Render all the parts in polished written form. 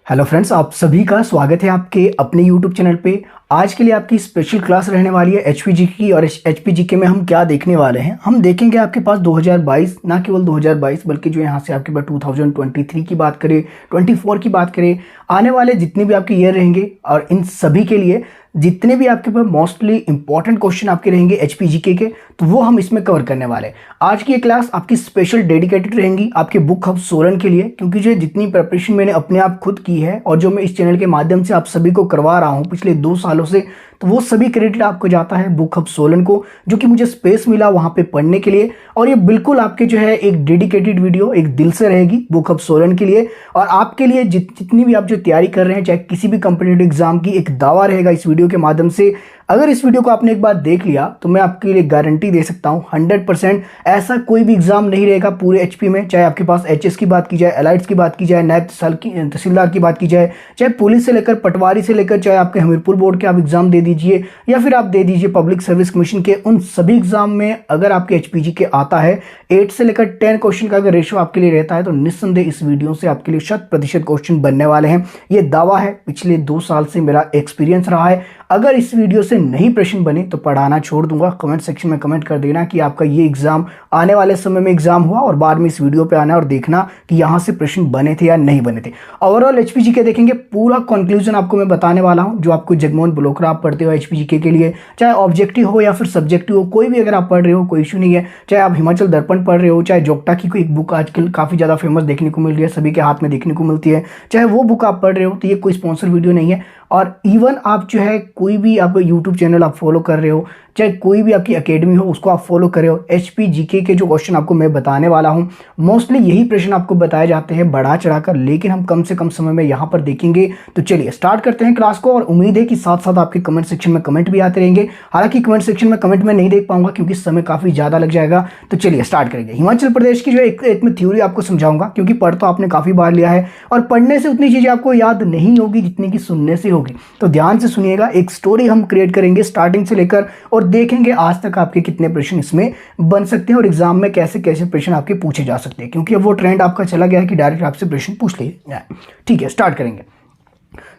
Hello friends, आप सभी का स्वागत है आपके अपने यूट्यूब चैनल पे। आज के लिए आपकी स्पेशल क्लास रहने वाली है एचपीजी की। और एचपीजी के में हम क्या देखने वाले हैं, हम देखेंगे आपके पास 2022, ना केवल 2022 बल्कि जो यहाँ से आपके पास 2023 की बात करें, 24 की बात करें, आने वाले जितने भी आपके ईयर रहेंगे और इन सभी के लिए जितने भी आपके पास मोस्टली इंपॉर्टेंट क्वेश्चन आपके रहेंगे एचपीजीके के, तो वो हम इसमें कवर करने वाले हैं। आज की ये क्लास आपकी स्पेशल डेडिकेटेड रहेंगी आपके बुक हब सोलन के लिए, क्योंकि जो जितनी प्रिपरेशन मैंने अपने आप खुद की है और जो मैं इस चैनल के माध्यम से आप सभी को करवा रहा हूँ पिछले 2 सालों से, तो वो सभी क्रेडिट आपको जाता है बुक हब सोलन को, जो कि मुझे स्पेस मिला वहाँ पे पढ़ने के लिए। और ये बिल्कुल आपके जो है एक डेडिकेटेड वीडियो एक दिल से रहेगी बुक हब सोलन के लिए। और आपके लिए जितनी भी आप जो तैयारी कर रहे हैं, चाहे किसी भी कॉम्पिटिटिव एग्जाम की, एक दावा रहेगा इस वीडियो के माध्यम से। अगर इस वीडियो को आपने एक बार देख लिया तो मैं आपके लिए गारंटी दे सकता हूं 100% ऐसा कोई भी एग्जाम नहीं रहेगा पूरे एचपी में, चाहे आपके पास एचएस की बात की जाए, एलाइट्स की बात की जाए, नायब तहसीलदार की बात की जाए, चाहे पुलिस से लेकर पटवारी से लेकर, चाहे आपके हमीरपुर बोर्ड के आप एग्जाम दे दीजिए या फिर आप दे दीजिए पब्लिक सर्विस कमीशन के, उन सभी एग्जाम में अगर आपके एचपीजी के आता है 8 से लेकर 10 क्वेश्चन का अगर रेशो आपके लिए रहता है, तो निस्संदेह इस वीडियो से आपके लिए 100% क्वेश्चन बनने वाले हैं। ये दावा है, पिछले 2 साल से मेरा एक्सपीरियंस रहा है। अगर इस वीडियो से नहीं प्रश्न बने तो पढ़ाना छोड़ दूंगा। कमेंट सेक्शन में कमेंट कर देना कि आपका ये एग्जाम आने वाले समय में एग्जाम हुआ, और बाद में इस वीडियो पे आना और देखना कि यहाँ से प्रश्न बने थे या नहीं बने थे। ओवरऑल एचपीजी के देखेंगे, पूरा कंक्लूजन आपको मैं बताने वाला हूँ। जो आपको जगमोहन ब्लोकरा आप पढ़ते हो एचपीजी के लिए, चाहे ऑब्जेक्टिव हो या फिर सब्जेक्टिव हो, कोई भी अगर आप पढ़ रहे हो कोई इशू नहीं है। चाहे आप हिमाचल दर्पण पढ़ रहे हो, चाहे जोग्टा की कोई एक बुक आजकल काफ़ी ज़्यादा फेमस देखने को मिल रही है, सभी के हाथ में देखने को मिलती है, चाहे वो बुक आप पढ़ रहे हो, तो ये कोई स्पॉन्सर वीडियो नहीं है। और इवन आप जो है कोई भी आप यूट्यूब चैनल आप फॉलो कर रहे हो, चाहे कोई भी आपकी एकेडमी हो उसको आप फॉलो कर रहे हो, एचपीजीके के जो क्वेश्चन आपको मैं बताने वाला हूं, मोस्टली यही प्रश्न आपको बताए जाते हैं बढ़ा चढ़ाकर, लेकिन हम कम से कम समय में यहां पर देखेंगे। तो चलिए स्टार्ट करते हैं क्लास को। और उम्मीद है कि साथ साथ आपके कमेंट सेक्शन में कमेंट भी आते रहेंगे। हालांकि कमेंट सेक्शन में कमेंट में नहीं देख पाऊंगा क्योंकि समय काफी ज्यादा लग जाएगा। तो चलिए स्टार्ट करेंगे। हिमाचल प्रदेश की जो एक मैं थ्योरी आपको समझाऊंगा, क्योंकि पढ़ तो आपने काफी बार लिया है और पढ़ने से उतनी चीजें आपको याद नहीं होगी जितनी कि सुनने से होगी। तो ध्यान से सुनिएगा, एक स्टोरी हम क्रिएट करेंगे स्टार्टिंग से लेकर, और देखेंगे आज तक आपके कितने प्रश्न इसमें बन सकते हैं और एग्जाम में कैसे कैसे प्रश्न आपके पूछे जा सकते हैं, क्योंकि अब वो ट्रेंड आपका चला गया है कि डायरेक्ट आपसे प्रश्न पूछ लिए। ठीक है, स्टार्ट करेंगे।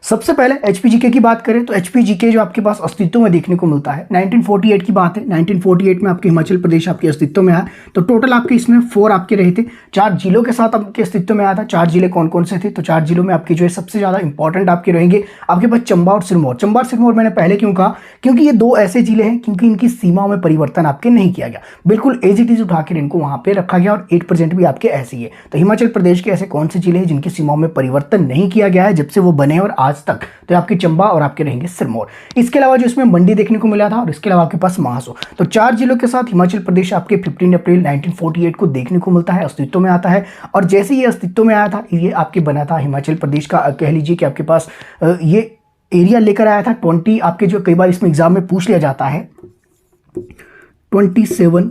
सबसे पहले एचपीजीके की बात करें तो एचपीजीके जो आपके पास अस्तित्व में देखने को मिलता है 1948 की बात है। 1948 में आपके हिमाचल प्रदेश आपके अस्तित्व में आया। तो टोटल आपके इसमें 4 आपके रहे थे, 4 जिलों के साथ आपके अस्तित्व में आया था। 4 जिले कौन कौन से थे? तो 4 जिलों में आपके जो है सबसे ज्यादा इंपॉर्टेंट आपके रहेंगे आपके पास चंबा और सिरमौर। चंबा और सिरमौर मैंने पहले क्यों कहा, क्योंकि ये 2 ऐसे जिले हैं क्योंकि इनकी सीमाओं में परिवर्तन आपके नहीं किया गया, बिल्कुल एज इट इज उठाकर इनको वहां पे रखा गया और 8% भी आपके ऐसे ही है। तो हिमाचल प्रदेश के ऐसे कौन से जिले हैं जिनकी सीमाओं में परिवर्तन नहीं किया गया है जब से वो बने और आज तक? तो आपके चंबा और आपके रहेंगे सिरमौर। इसके अलावा जो इसमें मंडी देखने को मिला था, और इसके अलावा आपके पास महासू। तो 4 जिलों के साथ हिमाचल प्रदेश आपके 15 अप्रैल 1948 को देखने को मिलता है, अस्तित्व में आता है। और जैसे ये अस्तित्व में आया था, ये आपके बना था हिमाचल प्रदेश का, कह लीजिए कि आपके पास ये एरिया लेकर आया था 20 आपके, जो कई बार इसमें एग्जाम में पूछ लिया जाता है 27,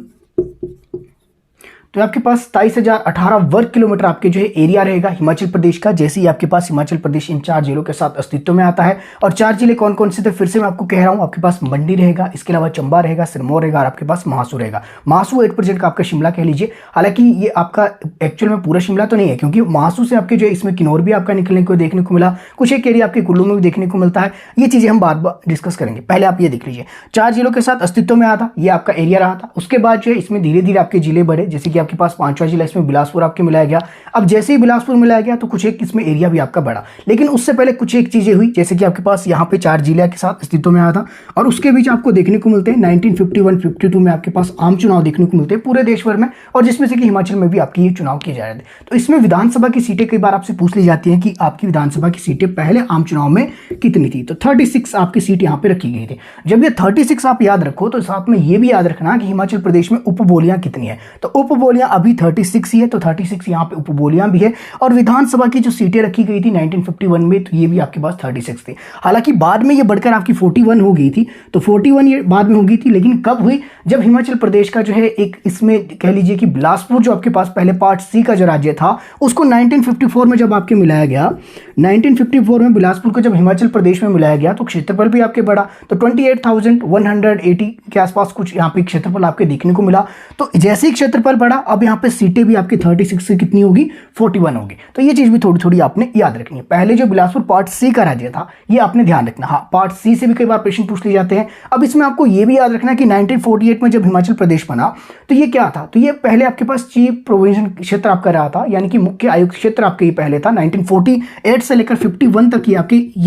तो आपके पास 27,018 वर्ग किलोमीटर आपके जो है एरिया रहेगा हिमाचल प्रदेश का। जैसे ही आपके पास हिमाचल प्रदेश इन 4 जिलों के साथ अस्तित्व में आता है। और 4 जिले कौन कौन से थे फिर से मैं आपको कह रहा हूं, आपके पास मंडी रहेगा, इसके अलावा चंबा रहेगा, सिरमौर रहेगा और आपके पास महासू रहेगा। महासू 8% का आपका शिमला कह लीजिए। हालांकि ये आपका एक्चुअल में पूरा शिमला तो नहीं है, क्योंकि महासू से आपके जो है इसमें किन्नौर भी आपका निकलने को देखने को मिला, कुछ एक एरिया आपके कुल्लू में भी देखने को मिलता है। ये चीजें हम बाद में डिस्कस करेंगे, पहले आप ये देख लीजिए। 4 जिलों के साथ अस्तित्व में आता, ये आपका एरिया रहा था। उसके बाद जो है इसमें धीरे धीरे आपके जिले बढ़े, जैसे कि आपके पास 5वां जिला इसमें बिलासपुर आपके मिलाया गया। अब जैसे ही बिलासपुर मिलाया गया तो कुछ एक इसमें एरिया भी आपका बढ़ा, लेकिन उससे पहले कुछ एक चीजें हुई, जैसे कि आपके पास यहाँ पे 4 जिले के साथ अस्तित्व में आया था। और उसके बीच आपको देखने को मिलते हैं 1951-52 में आपके पास आम चुनाव देखने को मिलते हैं पूरे देश भर में, और जिसमें से कि हिमाचल में भी आपके ये चुनाव किए जा रहे थे। तो इसमें विधानसभा की सीटें कई बार आपसे पूछ ली जाती है कि आपकी विधानसभा की सीटें पहले आम चुनाव में कितनी थी। तो 36 आपकी सीट यहाँ पे रखी गई थी। जब ये 36 आप याद रखो तो साथ में ये भी याद रखना कि हिमाचल प्रदेश में उपबोलियां कितनी है। तो उपबोलियां अभी 36 ही है, तो 36 यहाँ पे उपबोलियां भी है। और विधानसभा की जो सीटें रखी गई थी 1951 में, तो ये भी आपके पास 36 थी। हालांकि बाद में ये बढ़कर आपकी 41 हो गई थी। तो 41 ये बाद में हो गई थी, लेकिन कब हुई? जब हिमाचल प्रदेश का जो है एक इसमें कह लीजिए कि बिलासपुर जो आपके पास पहले पार्ट सी का जो राज्य था, उसको 1954 में जब आपके मिलाया गया, 1954 में बिलासपुर को जब हिमाचल प्रदेश में मिलाया गया, तो क्षेत्रफल भी आपके बढ़ा। तो 28,180 के आसपास कुछ यहाँ पे क्षेत्रफल आपके देखने को मिला। तो जैसे ही क्षेत्रफल बढ़ा, अब यहाँ पे सीटें भी आपकी 36 से कितनी होगी, 41 होगी। तो ये चीज भी थोड़ी थोड़ी आपने याद रखनी है। पहले जो बिलासपुर पार्ट सी का राज्य था ये आपने ध्यान रखना। हाँ, पार्ट सी से भी कई बार प्रश्न पूछ लिए जाते हैं। अब इसमें आपको ये भी याद रखना कि 1948 में जब हिमाचल प्रदेश बना तो ये क्या था, तो ये पहले आपके पास चीफ प्रोविजन क्षेत्र आपका रहा था, यानी कि मुख्य आयुक्त क्षेत्र आपके ये पहले था। 1948 से लेकर 51 तक ये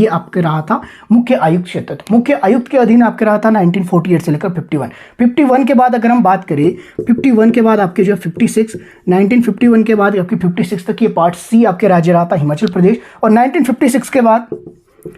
आपके रहा था मुख्य आयुक्त क्षेत्र। मुख्य आयुक्त के अधीन आपके रहा था 1948 से लेकर 51 के बाद अगर हम बात करें 51 के बाद आपके जो 56, 1951 के बाद आपके 56 तक ये पार्ट सी आपके राज्य रहा था हिमाचल प्रदेश। और 1956 के बाद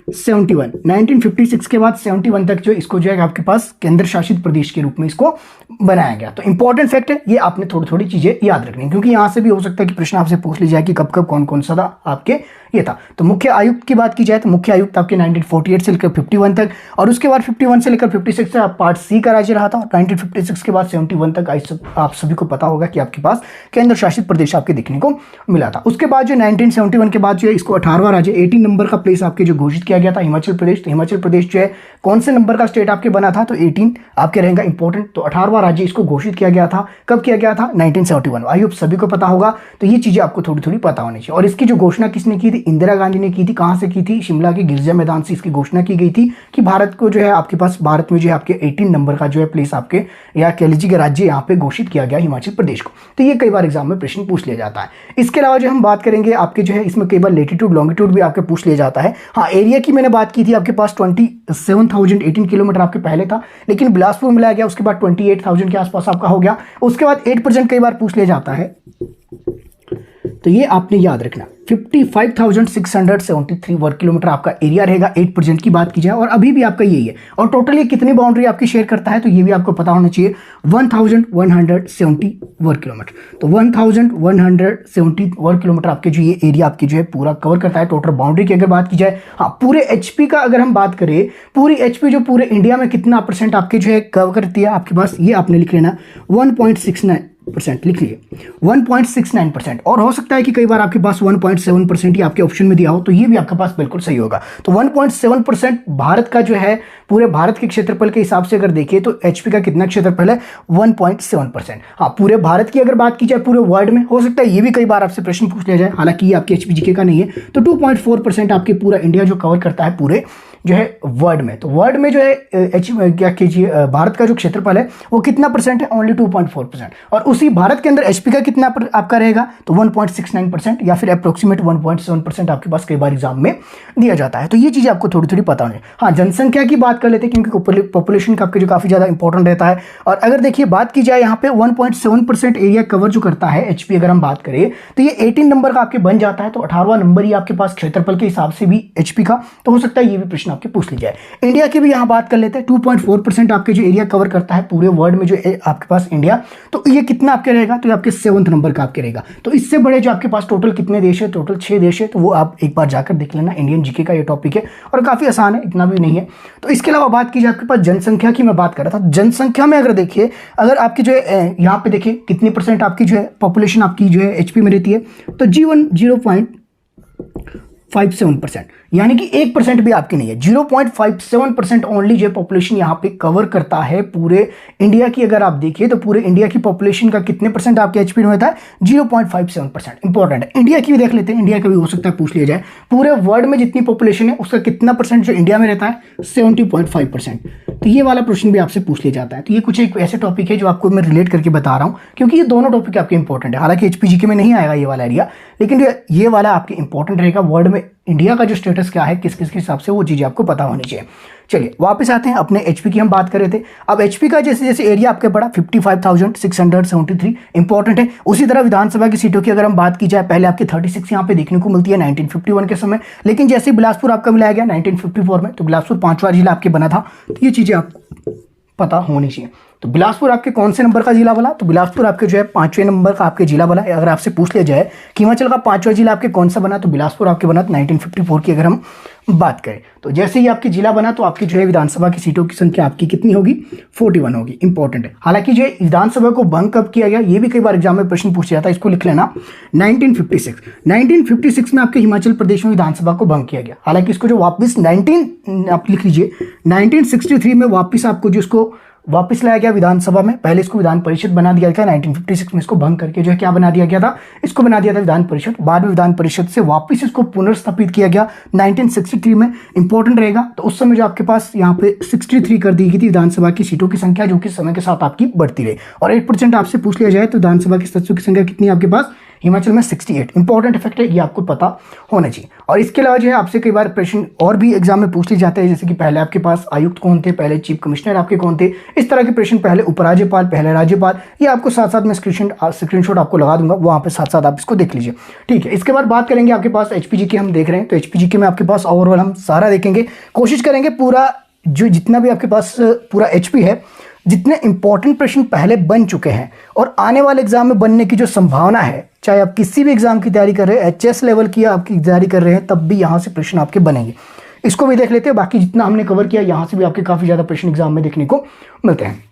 1956 के बाद 71 तक जो इसको जो है आपके पास केंद्र शासित प्रदेश के रूप में इसको बनाया गया। तो इंपॉर्टेंट फैक्ट है, ये आपने थोड़ी थोड़ी चीजें याद रखनी, क्योंकि यहां से भी हो सकता है कि प्रश्न आपसे पूछ ली जाए कि कब कब कौन कौन सा था आपके ये था। तो मुख्य आयुक्त की बात की जाए तो मुख्य आयुक्त आपके 1948 से लेकर 51 तक, और उसके बाद 51 से लेकर 56 तक पार्ट सी का राज्य रहा था। 1956 के बाद 71 तक आप सभी को पता होगा कि आपके पास केंद्र शासित प्रदेश आपके देखने को मिला था। उसके बाद जो 1971 के बाद जो है इसको 18वां राज्य 18 नंबर का प्लेस आपके जो घोषित किया गया था हिमाचल प्रदेश। तो हिमाचल प्रदेश जो है कौन से नंबर का स्टेट आपके बना था, तो 18 आपके रहेगा इंपॉर्टेंट। तो 18वां राज्य इसको घोषित किया गया था, कब किया गया था, 1971। आई होप सभी को पता होगा। तो ये चीजें आपको थोड़ी थोड़ी पता होनी चाहिए। और इसकी जो घोषणा किसने की थी, इंदिरा गांधी ने की थी। कहां से की थी, शिमला के गिरजा मैदान से इसकी घोषणा की गई थी कि भारत को जो है आपके पास भारत में जो है आपके 18 नंबर का जो है प्लेस आपके या कह लीजिए कि राज्य यहाँ पे घोषित किया गया हिमाचल प्रदेश को। तो ये कई बार एग्जाम में प्रश्न पूछ लिया जाता है। इसके अलावा जो हम बात करेंगे आपके जो है इसमें कई बार लेटीट्यूड लॉन्गिट्यूड भी आपके पूछ लिया जाता है। हाँ, एरिया की मैंने बात की थी, आपके पास 27,018 किलोमीटर आपके पहले था, लेकिन बिलासपुर मिलाया गया, उसके बाद 28,000 के आसपास आपका हो गया। उसके बाद 8% कई बार पूछ लिया जाता है, तो ये आपने याद रखना। 55,673 वर्ग किलोमीटर आपका एरिया रहेगा 8% की बात की जाए, और अभी भी आपका यही है। और टोटल ये कितनी बाउंड्री आपकी शेयर करता है, तो ये भी आपको पता होना चाहिए, 1170 वर्ग किलोमीटर। तो 1170 वर्ग किलोमीटर आपके जो ये एरिया आपकी जो है पूरा कवर करता है। टोटल बाउंड्री की अगर बात की जाए, हाँ पूरे एचपी का अगर हम बात करें, पूरी एचपी जो पूरे इंडिया में कितना % आपके जो है कवर करती है आपके पास, ये आपने लिख लेना 1.69% लिख लिए, 1.69%। और हो सकता है कि कई बार आपके पास 1.7% ही आपके ऑप्शन में दिया हो, तो ये भी आपके पास बिल्कुल सही होगा। तो 1.7% भारत का जो है पूरे भारत के क्षेत्रफल के हिसाब से अगर देखिए तो एचपी का कितना क्षेत्रफल है, 1.7%। हाँ, पूरे भारत की अगर बात की जाए पूरे वर्ल्ड में, हो सकता है ये भी कई बार आपसे प्रश्न पूछ लिया जाए, हालांकि ये आपके एचपीजीके का नहीं है। तो 2.4% आपके पूरा इंडिया जो कवर करता है पूरे जो है वर्ल्ड में। तो वर्ल्ड में जो है क्या कीजिए भारत का जो क्षेत्रफल है वो कितना % है, ओनली 2.4%। और उसी भारत के अंदर एचपी का कितना आपका रहेगा, तो 1.69% या फिर अप्रोक्सीमेट 1.7% आपके पास कई बार एग्जाम में दिया जाता है। तो ये चीजें आपको थोड़ी थोड़ी पता होनी। हाँ, जनसंख्या की बात कर लेते हैं, क्योंकि पॉपुलेशन का आपके जो काफी ज्यादा इंपॉर्टेंट रहता है। और अगर देखिए बात की जाए यहाँ पे 1.7% एरिया कवर जो करता है एचपी, अगर हम बात करें तो ये 18 नंबर का आपके बन जाता है। तो 18वां नंबर ही आपके पास क्षेत्रफल के हिसाब से भी एचपी का, तो हो सकता है ये भी प्रश्न आपके पूछ ली जाए। इंडिया की भी यहां बात कर लेते हैं, 2.4% आपके जो एरिया कवर करता है पूरे वर्ल्ड में जो आपके पास इंडिया, तो ये कितना आपके रहेगा, तो ये आपके 7th नंबर का आपके रहेगा। तो इससे बड़े जो आपके पास टोटल कितने देश है, टोटल 6 देश है। तो वो आप एक बार जाकर देख लेना, इंडियन जीके का ये टॉपिक है और काफी आसान है, इतना भी नहीं है। तो इसके अलावा बात की जाए आपके पास जनसंख्या की, मैं बात कर रहा था जनसंख्या में, अगर देखिए अगर आपकी जो है यहाँ पे देखिए कितनी % आपकी जो है पॉपुलेशन आपकी जो है एचपी में रहती है, तो जीवन 0.57%, यानी कि 1% भी आपकी नहीं है। 0.57% ओनली जो पॉपुलेशन यहाँ पे कवर करता है पूरे इंडिया की। अगर आप देखिए तो पूरे इंडिया की पॉपुलेशन का कितने % आपके एचपी में होता है, 0.57%। इंपॉर्टेंट है। इंडिया की भी देख लेते हैं, इंडिया का भी हो सकता है पूछ लिया जाए। पूरे वर्ल्ड में जितनी पॉपुलेशन है उसका कितना % जो इंडिया में रहता है, 70.5%। तो ये वाला प्रश्न भी आपसे पूछ लिया जाता है। तो ये कुछ एक ऐसे टॉपिक है जो आपको मैं रिलेट करके बता रहा हूँ, क्योंकि ये दोनों टॉपिक आपके इंपॉर्टेंट है। हालांकि एचपीजीके में नहीं आएगा ये वाला एरिया, लेकिन ये वाला आपके इंपॉर्टेंट रहेगा। वर्ल्ड में इंडिया का जो स्टेटस क्या है, किस किस के हिसाब से, वो चीजें आपको पता होनी चाहिए। चलिए वापस आते हैं, अपने एचपी की हम बात कर रहे थे। अब एचपी का जैसे जैसे एरिया आपके बड़ा 55,673 इंपॉर्टेंट है। उसी तरह विधानसभा की सीटों की अगर हम बात की जाए, पहले आपके 36 यहाँ पे देखने को मिलती है 1951 के समय, लेकिन जैसे बिलासपुर आपका मिलाया गया 1954 में, तो बिलासपुर 5वां जिला आपके बना था। तो ये चीजें आपको पता होनी चाहिए। तो बिलासपुर आपके कौन से नंबर का जिला बना, तो बिलासपुर आपके जो है 5वें नंबर का आपके जिला बना। अगर आपसे पूछ लिया जाए कि हिमाचल का 5वां जिला आपके कौन सा बना, तो बिलासपुर आपके बना 1954 की अगर हम बात करें। तो जैसे ही आपके जिला बना तो आपकी जो है विधानसभा की सीटों की संख्या आपकी कितनी होगी, 41 होगी। इंपॉर्टेंट है। हालांकि जो विधानसभा को भंग कब किया गया, ये भी कई बार एग्जाम में प्रश्न पूछा जाता है, इसको लिख लेना 1956 में आपके हिमाचल प्रदेश में विधानसभा को भंग किया गया। हालांकि इसको जो वापस आप लिख लीजिए 1963 में वापस आपको जो इसको वापस लाया गया विधानसभा में। पहले इसको विधान परिषद बना दिया गया, 1956 में इसको भंग करके जो है क्या बना दिया गया था, इसको बना दिया था विधान परिषद। बाद में विधान परिषद से वापस इसको पुनर्स्थापित किया गया 1963 में। इंपॉर्टेंट रहेगा, तो उस समय जो आपके पास यहाँ पे 63 कर दी गई थी विधानसभा की सीटों की संख्या, जो कि समय के साथ आपकी बढ़ती रही। और 8% आपसे पूछ लिया जाए तो विधानसभा की सदस्यों की संख्या कितनी है आपके पास, हिमाचल में 68। इंपॉर्टेंट फैक्ट है, ये आपको पता होना चाहिए। और इसके अलावा जो है आपसे कई बार प्रश्न और भी एग्जाम में पूछ लिए जाते हैं, जैसे कि पहले आपके पास आयुक्त कौन थे, पहले चीफ कमिश्नर आपके कौन थे, इस तरह के प्रश्न, पहले उपराज्यपाल, पहले राज्यपाल, ये आपको साथ साथ में स्क्रीनशॉट आपको लगा दूंगा, वहाँ पे साथ साथ आप इसको देख लीजिए, ठीक है। इसके बाद बात करेंगे आपके पास HPGK हम देख रहे हैं, तो HPGK में आपके पास ओवरऑल हम सारा देखेंगे, कोशिश करेंगे पूरा जो जितना भी आपके पास पूरा HP है, जितने इंपॉर्टेंट प्रश्न पहले बन चुके हैं और आने वाले एग्जाम में बनने की जो संभावना है, चाहे आप किसी भी एग्जाम की तैयारी कर रहे हैं, HS लेवल की आपकी तैयारी कर रहे हैं, तब भी यहाँ से प्रश्न आपके बनेंगे। इसको भी देख लेते हैं। बाकी जितना हमने कवर किया, यहाँ से भी आपके काफ़ी ज़्यादा प्रश्न एग्जाम में देखने को मिलते हैं।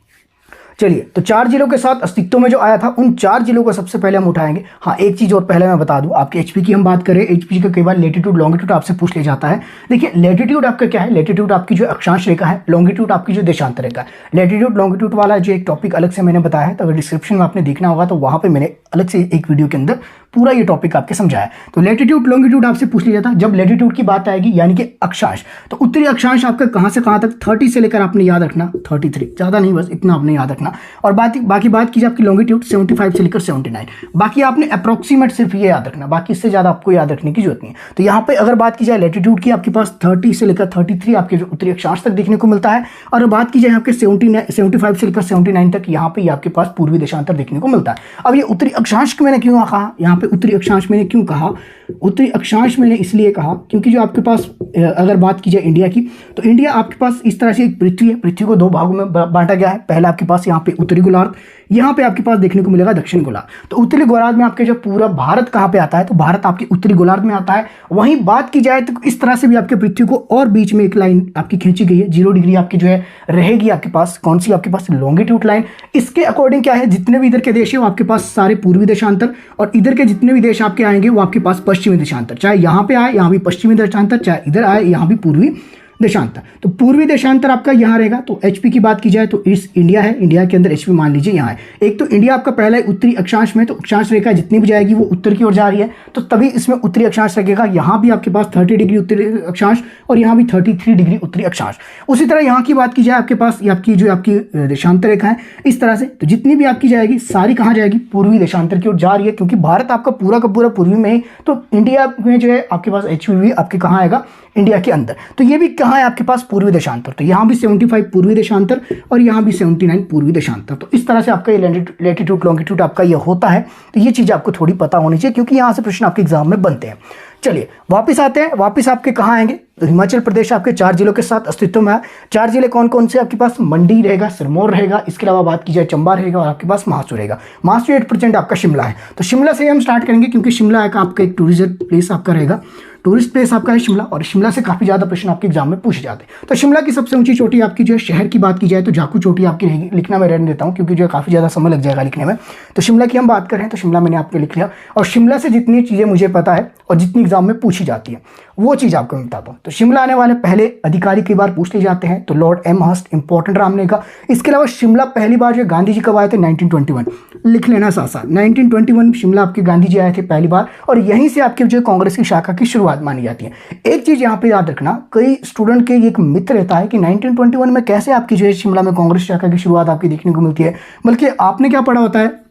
चलिए, तो 4 जिलों के साथ अस्तित्व में जो आया था, उन 4 जिलों को सबसे पहले हम उठाएंगे। हाँ, एक चीज़ और पहले मैं बता दूं, आपके HP की हम बात करें, HP का कई बार लेटीट्यूड लॉन्गिट्यूड आपसे पूछ लिया जाता है। देखिए, लेटीट्यूड आपका क्या है, लेटीट्यूड आपकी जो अक्षांश रेखा है, लॉन्गिट्यूड आपकी जो देशांतर रेखा है। लेटीट्यूड लॉन्गिट्यूड वाला जो एक टॉपिक अलग से मैंने बताया है, तो अगर डिस्क्रिप्शन में आपने देखना होगा तो वहाँ पर मैंने अलग से एक वीडियो के अंदर पूरा ये टॉपिक आपके समझाया। तो लेटीट्यूड लॉन्गिट्यूड आपसे पूछ लिया जाता है। जब लेटीट्यूड की बात आएगी, यानी कि अक्षांश, तो उत्तरी अक्षांश आपका कहाँ से कहाँ तक, 30 से लेकर आपने याद रखना 33, ज़्यादा नहीं, बस इतना आपने याद रखना। और बाकी बात कीजिए आपकी लॉन्गिट्यूड 75 से लेकर 79, बाकी आपने अप्रोक्सीमेट सिर्फ ये याद रखना, बाकी इससे ज़्यादा आपको याद रखने की जरूरत नहीं है। तो यहाँ पे अगर बात की जाए लेटीट्यूड की, आपके पास 30 से लेकर 33 आपके जो उत्तरी अक्षांश तक देखने को मिलता है। और बात की जाए आपके 75 से लेकर 79 तक, यहाँ पे आपके पास पूर्वी देशांतर देखने को मिलता है। अब ये उत्तरी अक्षांश मैंने क्यों कहा, यहाँ पे उत्तरी अक्षांश मैंने क्यों कहा, उत्तरी अक्षांश मैंने इसलिए कहा क्योंकि जो आपके पास अगर बात की जाए इंडिया की, तो इंडिया आपके पास इस तरह से एक पृथ्वी है, पृथ्वी को 2 भागों में बांटा गया है। पहला आपके पास यहाँ पे उत्तरी गोलार्ध, यहाँ पे आपके पास देखने को मिलेगा दक्षिण गोलार्ध। तो उत्तरी गोलार्ध में आपके जो पूरा भारत कहाँ पे आता है, तो भारत आपके उत्तरी गोलार्ध में आता है। वहीं बात की जाए तो इस तरह से भी आपके पृथ्वी को और बीच में एक लाइन आपकी खींची गई है, 0 डिग्री आपकी जो है रहेगी आपके पास, कौन सी आपके पास, लॉन्गिट्यूड लाइन। इसके अकॉर्डिंग क्या है, जितने भी इधर के देश है वो आपके पास सारे पूर्वी देशांतर, और इधर के जितने भी देश आपके आएंगे वो आपके पास पश्चिमी देशांतर, चाहे यहाँ पे आए यहाँ भी पश्चिमी देशांतर, चाहे इधर आए यहाँ भी पूर्वी देशांतर। तो पूर्वी देशांतर आपका यहाँ रहेगा। तो HP की बात की जाए तो इस इंडिया है, इंडिया के अंदर HP मान लीजिए यहाँ है। एक तो इंडिया आपका पहला है उत्तरी अक्षांश में, तो अक्षांश रेखा जितनी भी जाएगी वो उत्तर की ओर जा रही है, तो तभी इसमें उत्तरी अक्षांश लगेगा। यहाँ भी आपके पास 30 डिग्री उत्तरी अक्षांश और यहाँ भी 33 डिग्री उत्तरी अक्षांश। उसी तरह यहाँ की बात की जाए, आपके पास आपकी जो आपकी देशांतर रेखा है इस तरह से, तो जितनी भी आपकी जाएगी सारी कहाँ जाएगी, पूर्वी देशांतर की ओर जा रही है, क्योंकि भारत आपका पूरा का पूरा पूर्वी में है। तो इंडिया में जो है आपके पास HP भी आपके कहाँ आएगा, इंडिया के अंदर। तो ये भी कहाँ है आपके पास, पूर्वी देशांतर। तो यहाँ भी 75 पूर्वी देशांतर और यहाँ भी 79 पूर्वी देशांतर। तो इस तरह से आपका ये लेटीट्यूड लॉन्गिट्यूड आपका ये होता है। तो ये चीज़ आपको थोड़ी पता होनी चाहिए, क्योंकि यहाँ से प्रश्न आपके एग्जाम में बनते हैं। चलिए वापस आते हैं, वापस आपके कहाँ आएंगे, तो हिमाचल प्रदेश आपके 4 जिलों के साथ अस्तित्व में है। 4 जिले कौन कौन से, आपके पास मंडी रहेगा, सिरमौर रहेगा, इसके अलावा बात की जाए चंबा रहेगा और आपके पास महासू रहेगा। महासू 8% आपका शिमला है। तो शिमला से हम स्टार्ट करेंगे, क्योंकि शिमला का आपका एक टूरिज्म प्लेस आपका रहेगा, टूरिस्ट प्लेस आपका है शिमला, और शिमला से काफ़ी ज़्यादा प्रश्न आपके एग्जाम में पूछे जाते हैं। तो शिमला की सबसे ऊंची चोटी आपकी जो है, शहर की बात की जाए तो जाकू चोटी आपकी रहेगी। लिखना मैं रहने देता हूँ, क्योंकि जो है काफ़ी ज़्यादा समय लग जाएगा लिखने में। तो शिमला की हम बात करें तो शिमला मैंने आपको लिख लिया, और शिमला से जितनी चीज़ें मुझे पता है और जितनी एग्जाम में पूछी जाती है वो चीज़ आपको मैं बताता हूँ। तो शिमला आने वाले पहले अधिकारी कई बार पूछ लिए जाते हैं, तो लॉर्ड एम हस्ट, इंपॉर्टेंट राम ने कहा। इसके अलावा शिमला पहली बार जो गांधी जी कब आए थे, 1921, लिख लेना साथ साथ। 1921 शिमला आपके गांधी जी आए थे पहली बार, और यहीं से आपके जो कांग्रेस की शाखा की शुरुआत मानी जाती है। एक चीज़ यहाँ पे याद रखना, कई स्टूडेंट के एक मिथ रहता है कि 1921 में कैसे आपकी जो है शिमला में कांग्रेस शाखा की शुरुआत आपकी देखने को मिलती है, बल्कि आपने क्या पढ़ा होता है,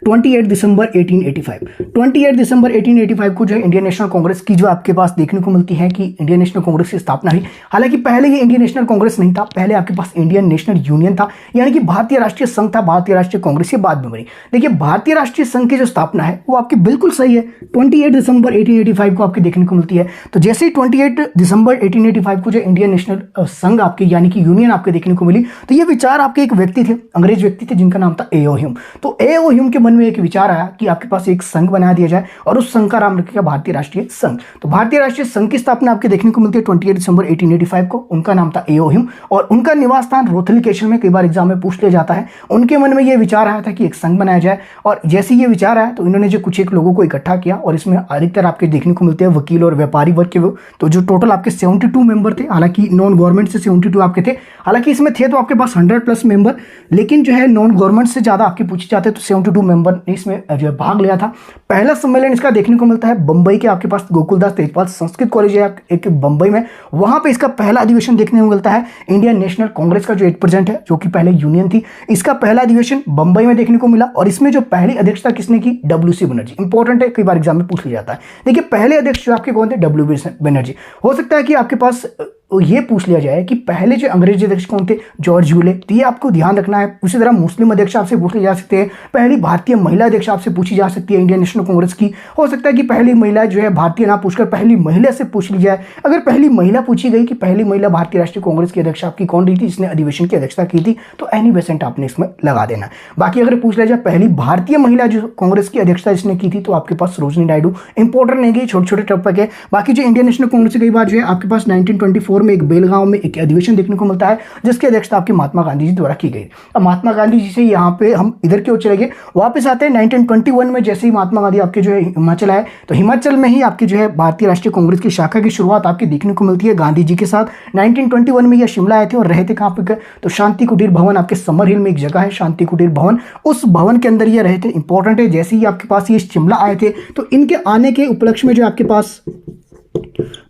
28 दिसंबर 1885 को जो है इंडियन नेशनल कांग्रेस की जो आपके पास देखने को मिलती है कि इंडियन नेशनल कांग्रेस की स्थापना हुई। हालांकि पहले ये इंडियन नेशनल कांग्रेस नहीं था, पहले आपके पास इंडियन नेशनल यूनियन था, यानी कि भारतीय राष्ट्रीय संघ था। भारतीय राष्ट्रीय कांग्रेस के बाद में बनी। देखिए, भारतीय राष्ट्रीय संघ की जो स्थापना है वो आपकी बिल्कुल सही है, 28 दिसंबर 1885 को आपकी देखने को मिलती है। तो जैसे ही 28 दिसंबर 1885 को जो इंडियन नेशनल संघ आपकी यानी कि यूनियन आपके देखने को मिली, तो ये विचार आपके एक व्यक्ति थे, अंग्रेज व्यक्ति थे, जिनका नाम था A.O. ह्यूम। तो A.O. ह्यूम के मन में एक विचार आया कि आपके पास एक संघ बना दिया जाए और उस संघ का नाम रखेगा भारतीय राष्ट्रीय संघ। तो भारतीय राष्ट्रीय संघ की स्थापना आपके देखने को मिलती है 28 दिसंबर 1885 को। उनका नाम था एओहिम और उनका निवास स्थान रोथलिकेशन में, कई बार एग्जाम में पूछ लिया जाता है। उनके मन में यह विचार आया था कि एक संघ बनाया जाए और जैसे ये विचार आया तो इन्होंने जो कुछ एक लोगों को इकट्ठा किया और इसमें अधिकतर आपके देखने को मिलते हैं वकील और व्यापारी वर्ग के वो। तो जो टोटल आपके 72 मेंबर थे, हालांकि नॉन गवर्नमेंट से 72 आपके थे, हालांकि इसमें थे तो आपके पास 100+ मेंबर, लेकिन जो है नॉन गवर्नमेंट से ज्यादा आपके पूछे जाते तो 72 मेंबर ने इसमें जो है भाग लिया था। पहला सम्मेलन इसका देखने को मिलता है बंबई के आपके पास गोकुलदास तेजपाल संस्कृत कॉलेज है एक बंबई में, वहां पे इसका पहला अधिवेशन देखने को मिलता है। इंडियन नेशनल कांग्रेस का जो 8% है, जो कि पहले यूनियन थी, इसका पहला अधिवेशन बंबई में देखने को मिला और इसमें जो पहली अध्यक्षता किसने की? WC बनर्जी। इंपॉर्टेंट है, कई बार एग्जाम में पूछ लिया जाता है। देखिए पहले अध्यक्ष जो आपके कौन थे? WB बनर्जी। हो सकता है कि आपके पास ये पूछ लिया जाए कि पहले जो अंग्रेजी अध्यक्ष कौन थे? जॉर्ज ह्यूले। तो ये आपको ध्यान रखना है। उसी तरह मुस्लिम अध्यक्ष आपसे पूछ लिए जा सकते हैं। पहली भारतीय महिला अध्यक्ष आपसे पूछी जा सकती है इंडियन नेशनल कांग्रेस की। हो सकता है कि पहली महिला जो है भारतीय ना पूछकर पहली महिला से पूछ ली जाए। अगर पहली महिला पूछी गई कि पहली महिला भारतीय राष्ट्रीय कांग्रेस की अध्यक्ष आपकी कौन रही थी, इसने अधिवेशन की अध्यक्षता की थी, तो एनी बेसेंट आपने इसमें लगा देना। बाकी अगर पूछ लिया जाए पहली भारतीय महिला जो कांग्रेस की अध्यक्षता इसने की थी, तो आपके पास सरोजिनी नायडू। इंपॉर्टेंट नहीं कि छोटे छोटे टॉपिक है। बाकी जो इंडियन नेशनल कांग्रेस कई बार जो है आपके पास 1924 में एक बेलगांव में एक अधिवेशन देखने को मिलता है, जिसकी अध्यक्षता आपकी महात्मा गांधी जी द्वारा की गई। अब महात्मा गांधी जी से यहाँ पे हम इधर की ओर चले गए, वापस आते हैं 1921 में। जैसे ही महात्मा गांधी आपके जो है हिमाचल आए, तो हिमाचल में ही आपकी जो है भारतीय राष्ट्रीय कांग्रेस की शाखा की शुरुआत आपकी देखने को मिलती है गांधी जी के साथ। 1921 में यह शिमला आए थे और रहे थे कहाँ पे? तो शांति कुटीर भवन, आपके समर हिल में एक जगह है शांति कुटीर भवन, उस भवन के अंदर ये रहे थे। इंपॉर्टेंट है, जैसे ही आपके पास ये शिमला आए थे, तो इनके आने के उपलक्ष्य में जो आपके पास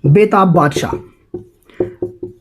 बेताब बादशाह,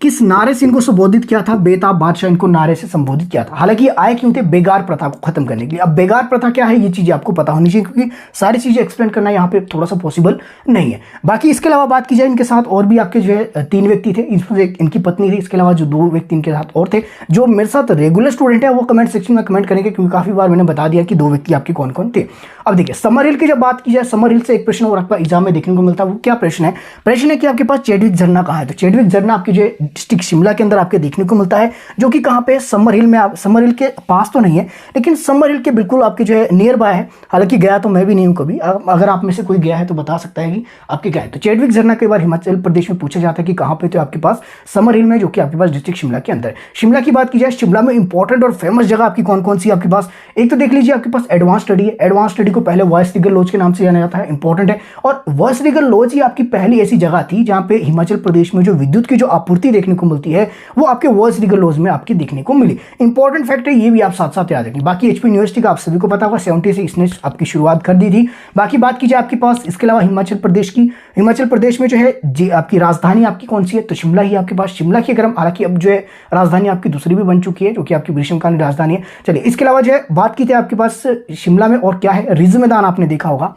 किस नारे से इनको संबोधित किया था? बेताब बादशाह इनको नारे से संबोधित किया था। हालांकि ये आए क्यों थे? बेगार प्रथा को खत्म करने के लिए। अब बेगार प्रथा क्या है, ये चीजें आपको पता होनी चाहिए, क्योंकि सारी चीजें एक्सप्लेन करना यहाँ पे थोड़ा सा पॉसिबल नहीं है। बाकी इसके अलावा बात की जाए, इनके साथ और भी आपके जो है 3 व्यक्ति थे, इसमें इनकी पत्नी थी, इसके अलावा जो 2 व्यक्ति इनके साथ और थे। जो मेरे साथ रेगुलर स्टूडेंट है वो कमेंट सेक्शन में कमेंट करेंगे, क्योंकि काफी बार मैंने बता दिया कि 2 व्यक्ति आपके कौन कौन थे। अब देखिए समर हिल की जब बात की जाए, समर हिल से एक प्रश्न और आपका एग्जाम में देखने को मिलता है। वो क्या प्रश्न है? प्रश्न है कि आपके पास चैडविक झरना कहाँ है? तो चैडविक झरना आपकी जो डिस्ट्रिक्ट शिमला के अंदर आपके देखने को मिलता है, जो कि कहां पे? समर हिल में। आप समर हिल के पास तो नहीं है, लेकिन समर हिल के बिल्कुल आपके जो है नियर बाय है। हालांकि गया तो मैं भी नहीं हूं कभी, अगर आप में से कोई गया है तो बता सकता है कि आपके क्या है। तो चैडविक झरना कई बार हिमाचल प्रदेश में पूछा जाता है कि कहां पे? तो आपके पास समर हिल में, जो कि आपके पास डिस्ट्रिक्ट शिमला के अंदर। शिमला की बात की जाए, शिमला में इंपॉर्टेंट और फेमस जगह आपकी कौन कौन सी आपके पास? एक तो देख लीजिए आपके पास एडवांस स्टडी है। एडवांस स्टडी को पहले वॉइस रिगर लॉज के नाम से जाना जाता है। इंपॉर्टेंट है, और वॉइस रिगर लॉज ही आपकी पहली ऐसी जगह थी जहां पे हिमाचल प्रदेश में जो विद्युत की जो आपूर्ति देखने को मिलती है, वो आपके वॉइस रिगर लॉज में आपकी देखने को मिली। इंपॉर्टेंट फैक्ट है, ये भी आप साथ साथ याद रखें। बाकी एचपी यूनिवर्सिटी का आप सभी को पता होगा 70 से इसने आपकी शुरुआत कर दी थी। बाकी बात की जाए आपके पास इसके अलावा हिमाचल प्रदेश की, हिमाचल प्रदेश में जो है आपकी राजधानी आपकी कौन सी है? तो शिमला ही आपके पास। शिमला की अगर हम, हालांकि अब जो है राजधानी आपकी दूसरी भी बन चुकी है, जो कि आपकी ग्रीष्मकालीन राजधानी है। चलिए इसके अलावा जो है बात की थी आपके पास शिमला में और क्या है? रिज मैदान आपने देखा होगा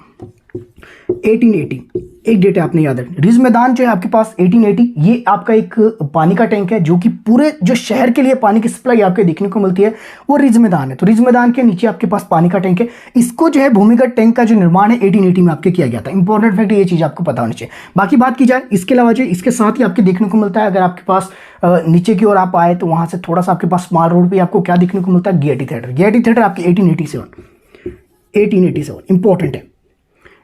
1880, एक डेट है आपने याद रखनी। रिज मैदान जो है आपके पास 1880, ये आपका एक पानी का टैंक है, जो कि पूरे जो शहर के लिए पानी की सप्लाई आपके देखने को मिलती है, वो रिज मैदान है। तो रिज मैदान के नीचे आपके पास पानी का टैंक है। इसको जो है भूमिगत टैंक का जो निर्माण है 1880 में आपके किया गया था। इंपॉर्टेंट फैक्ट, ये चीज आपको पता होनी चाहिए। बाकी बात की जाए इसके अलावा जो इसके साथ ही आपके देखने को मिलता है, अगर आपके पास नीचे की ओर आप आए तो वहां से थोड़ा सा आपके पास स्मार्ट रोड पे आपको क्या देखने को मिलता है? Gaiety theatre. गेयटी थिएटर आपकी 1887 इंपॉर्टेंट है,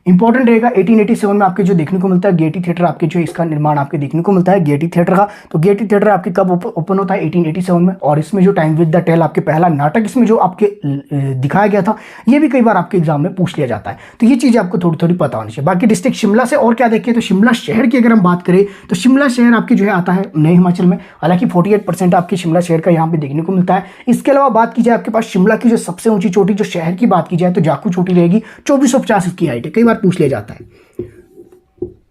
इंपॉर्टेंट रहेगा। 1887 में आपके जो देखने को मिलता है गेयटी थिएटर, आपके जो इसका निर्माण आपके देखने को मिलता है गेयटी थिएटर का। तो गेयटी थिएटर आपके कब ओपन होता है? 1887 में। और इसमें जो टाइम विद द टेल आपके पहला नाटक इसमें जो आपके दिखाया गया था, ये भी कई बार आपके एग्जाम में पूछ लिया जाता है। तो ये चीज़ आपको थोड़ी थोड़ी पता होनी चाहिए। बाकी डिस्ट्रिक्ट शिमला से और क्या देखिए, तो शिमला शहर की अगर हम बात करें तो शिमला शहर आपके जो है आता है नए हिमाचल में। हालांकि 48% आपके शिमला शहर का यहाँ पे देखने को मिलता है। इसके अलावा बात की जाए आपके पास शिमला की जो सबसे ऊंची चोटी जो शहर की बात की जाए तो जाकू चोटी रहेगी, 2450 इसकी हाइट है। कई बार पूछ लिया जाता है।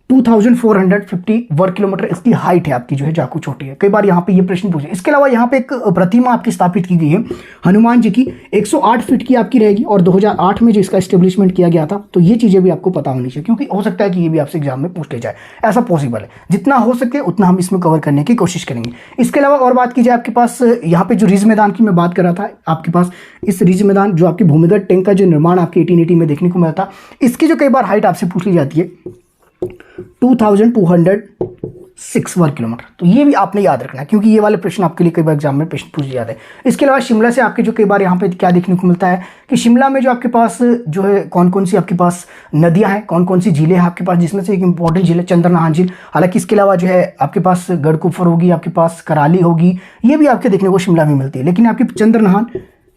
2450 वर्ग किलोमीटर इसकी हाइट है आपकी जो है जाकू चोटी है। कई बार यहाँ पे ये प्रश्न पूछे। इसके अलावा यहाँ पे एक प्रतिमा आपकी स्थापित की गई है हनुमान जी की, 108 फीट की आपकी रहेगी, और 2008 में जो इसका एस्टेब्लिशमेंट किया गया था। तो ये चीजें भी आपको पता होनी चाहिए, क्योंकि हो सकता है कि ये भी आपसे एग्जाम में पूछ ले जाए, ऐसा पॉसिबल है। जितना हो सके उतना हम इसमें कवर करने की कोशिश करेंगे। इसके अलावा और बात की जाए आपके पास यहाँ पे जो रिज मैदान की मैं बात कर रहा था, आपके पास इस रिज मैदान जो आपके भूमिगत टैंक का जो निर्माण आपके 1880 में देखने को मिला था, इसकी जो कई बार हाइट आपसे पूछ ली जाती है 2200 6 वर्ग किलोमीटर। तो ये भी आपने याद रखना है, क्योंकि ये वाले प्रश्न आपके लिए कई बार एग्जाम में प्रश्न पूछे जाते हैं। इसके अलावा शिमला से आपके जो कई बार यहाँ पे क्या देखने को मिलता है कि शिमला में जो आपके पास जो है कौन कौन सी आपके पास नदियाँ हैं, कौन कौन सी झीलें हैं आपके पास, जिसमें से एक इंपॉर्टेंट झील है चंद्रनहान झील। हालांकि इसके अलावा जो है आपके पास गढ़कुफर होगी, आपके पास कराली होगी, ये भी आपके देखने को शिमला में मिलती है। लेकिन आपकी चंद्रनहान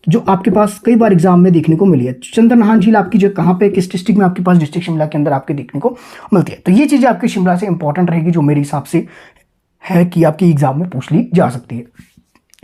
जो आपके पास कई बार एग्जाम में देखने को मिली है, चंद्रनहान झील आपकी जो कहाँ पे, किस डिस्ट्रिक्ट में आपके पास, डिस्ट्रिक्ट शिमला के अंदर आपके देखने को मिलती है। तो ये चीज़ें आपके शिमला से इंपॉर्टेंट रहेगी, जो मेरे हिसाब से है कि आपकी एग्जाम में पूछ ली जा सकती है।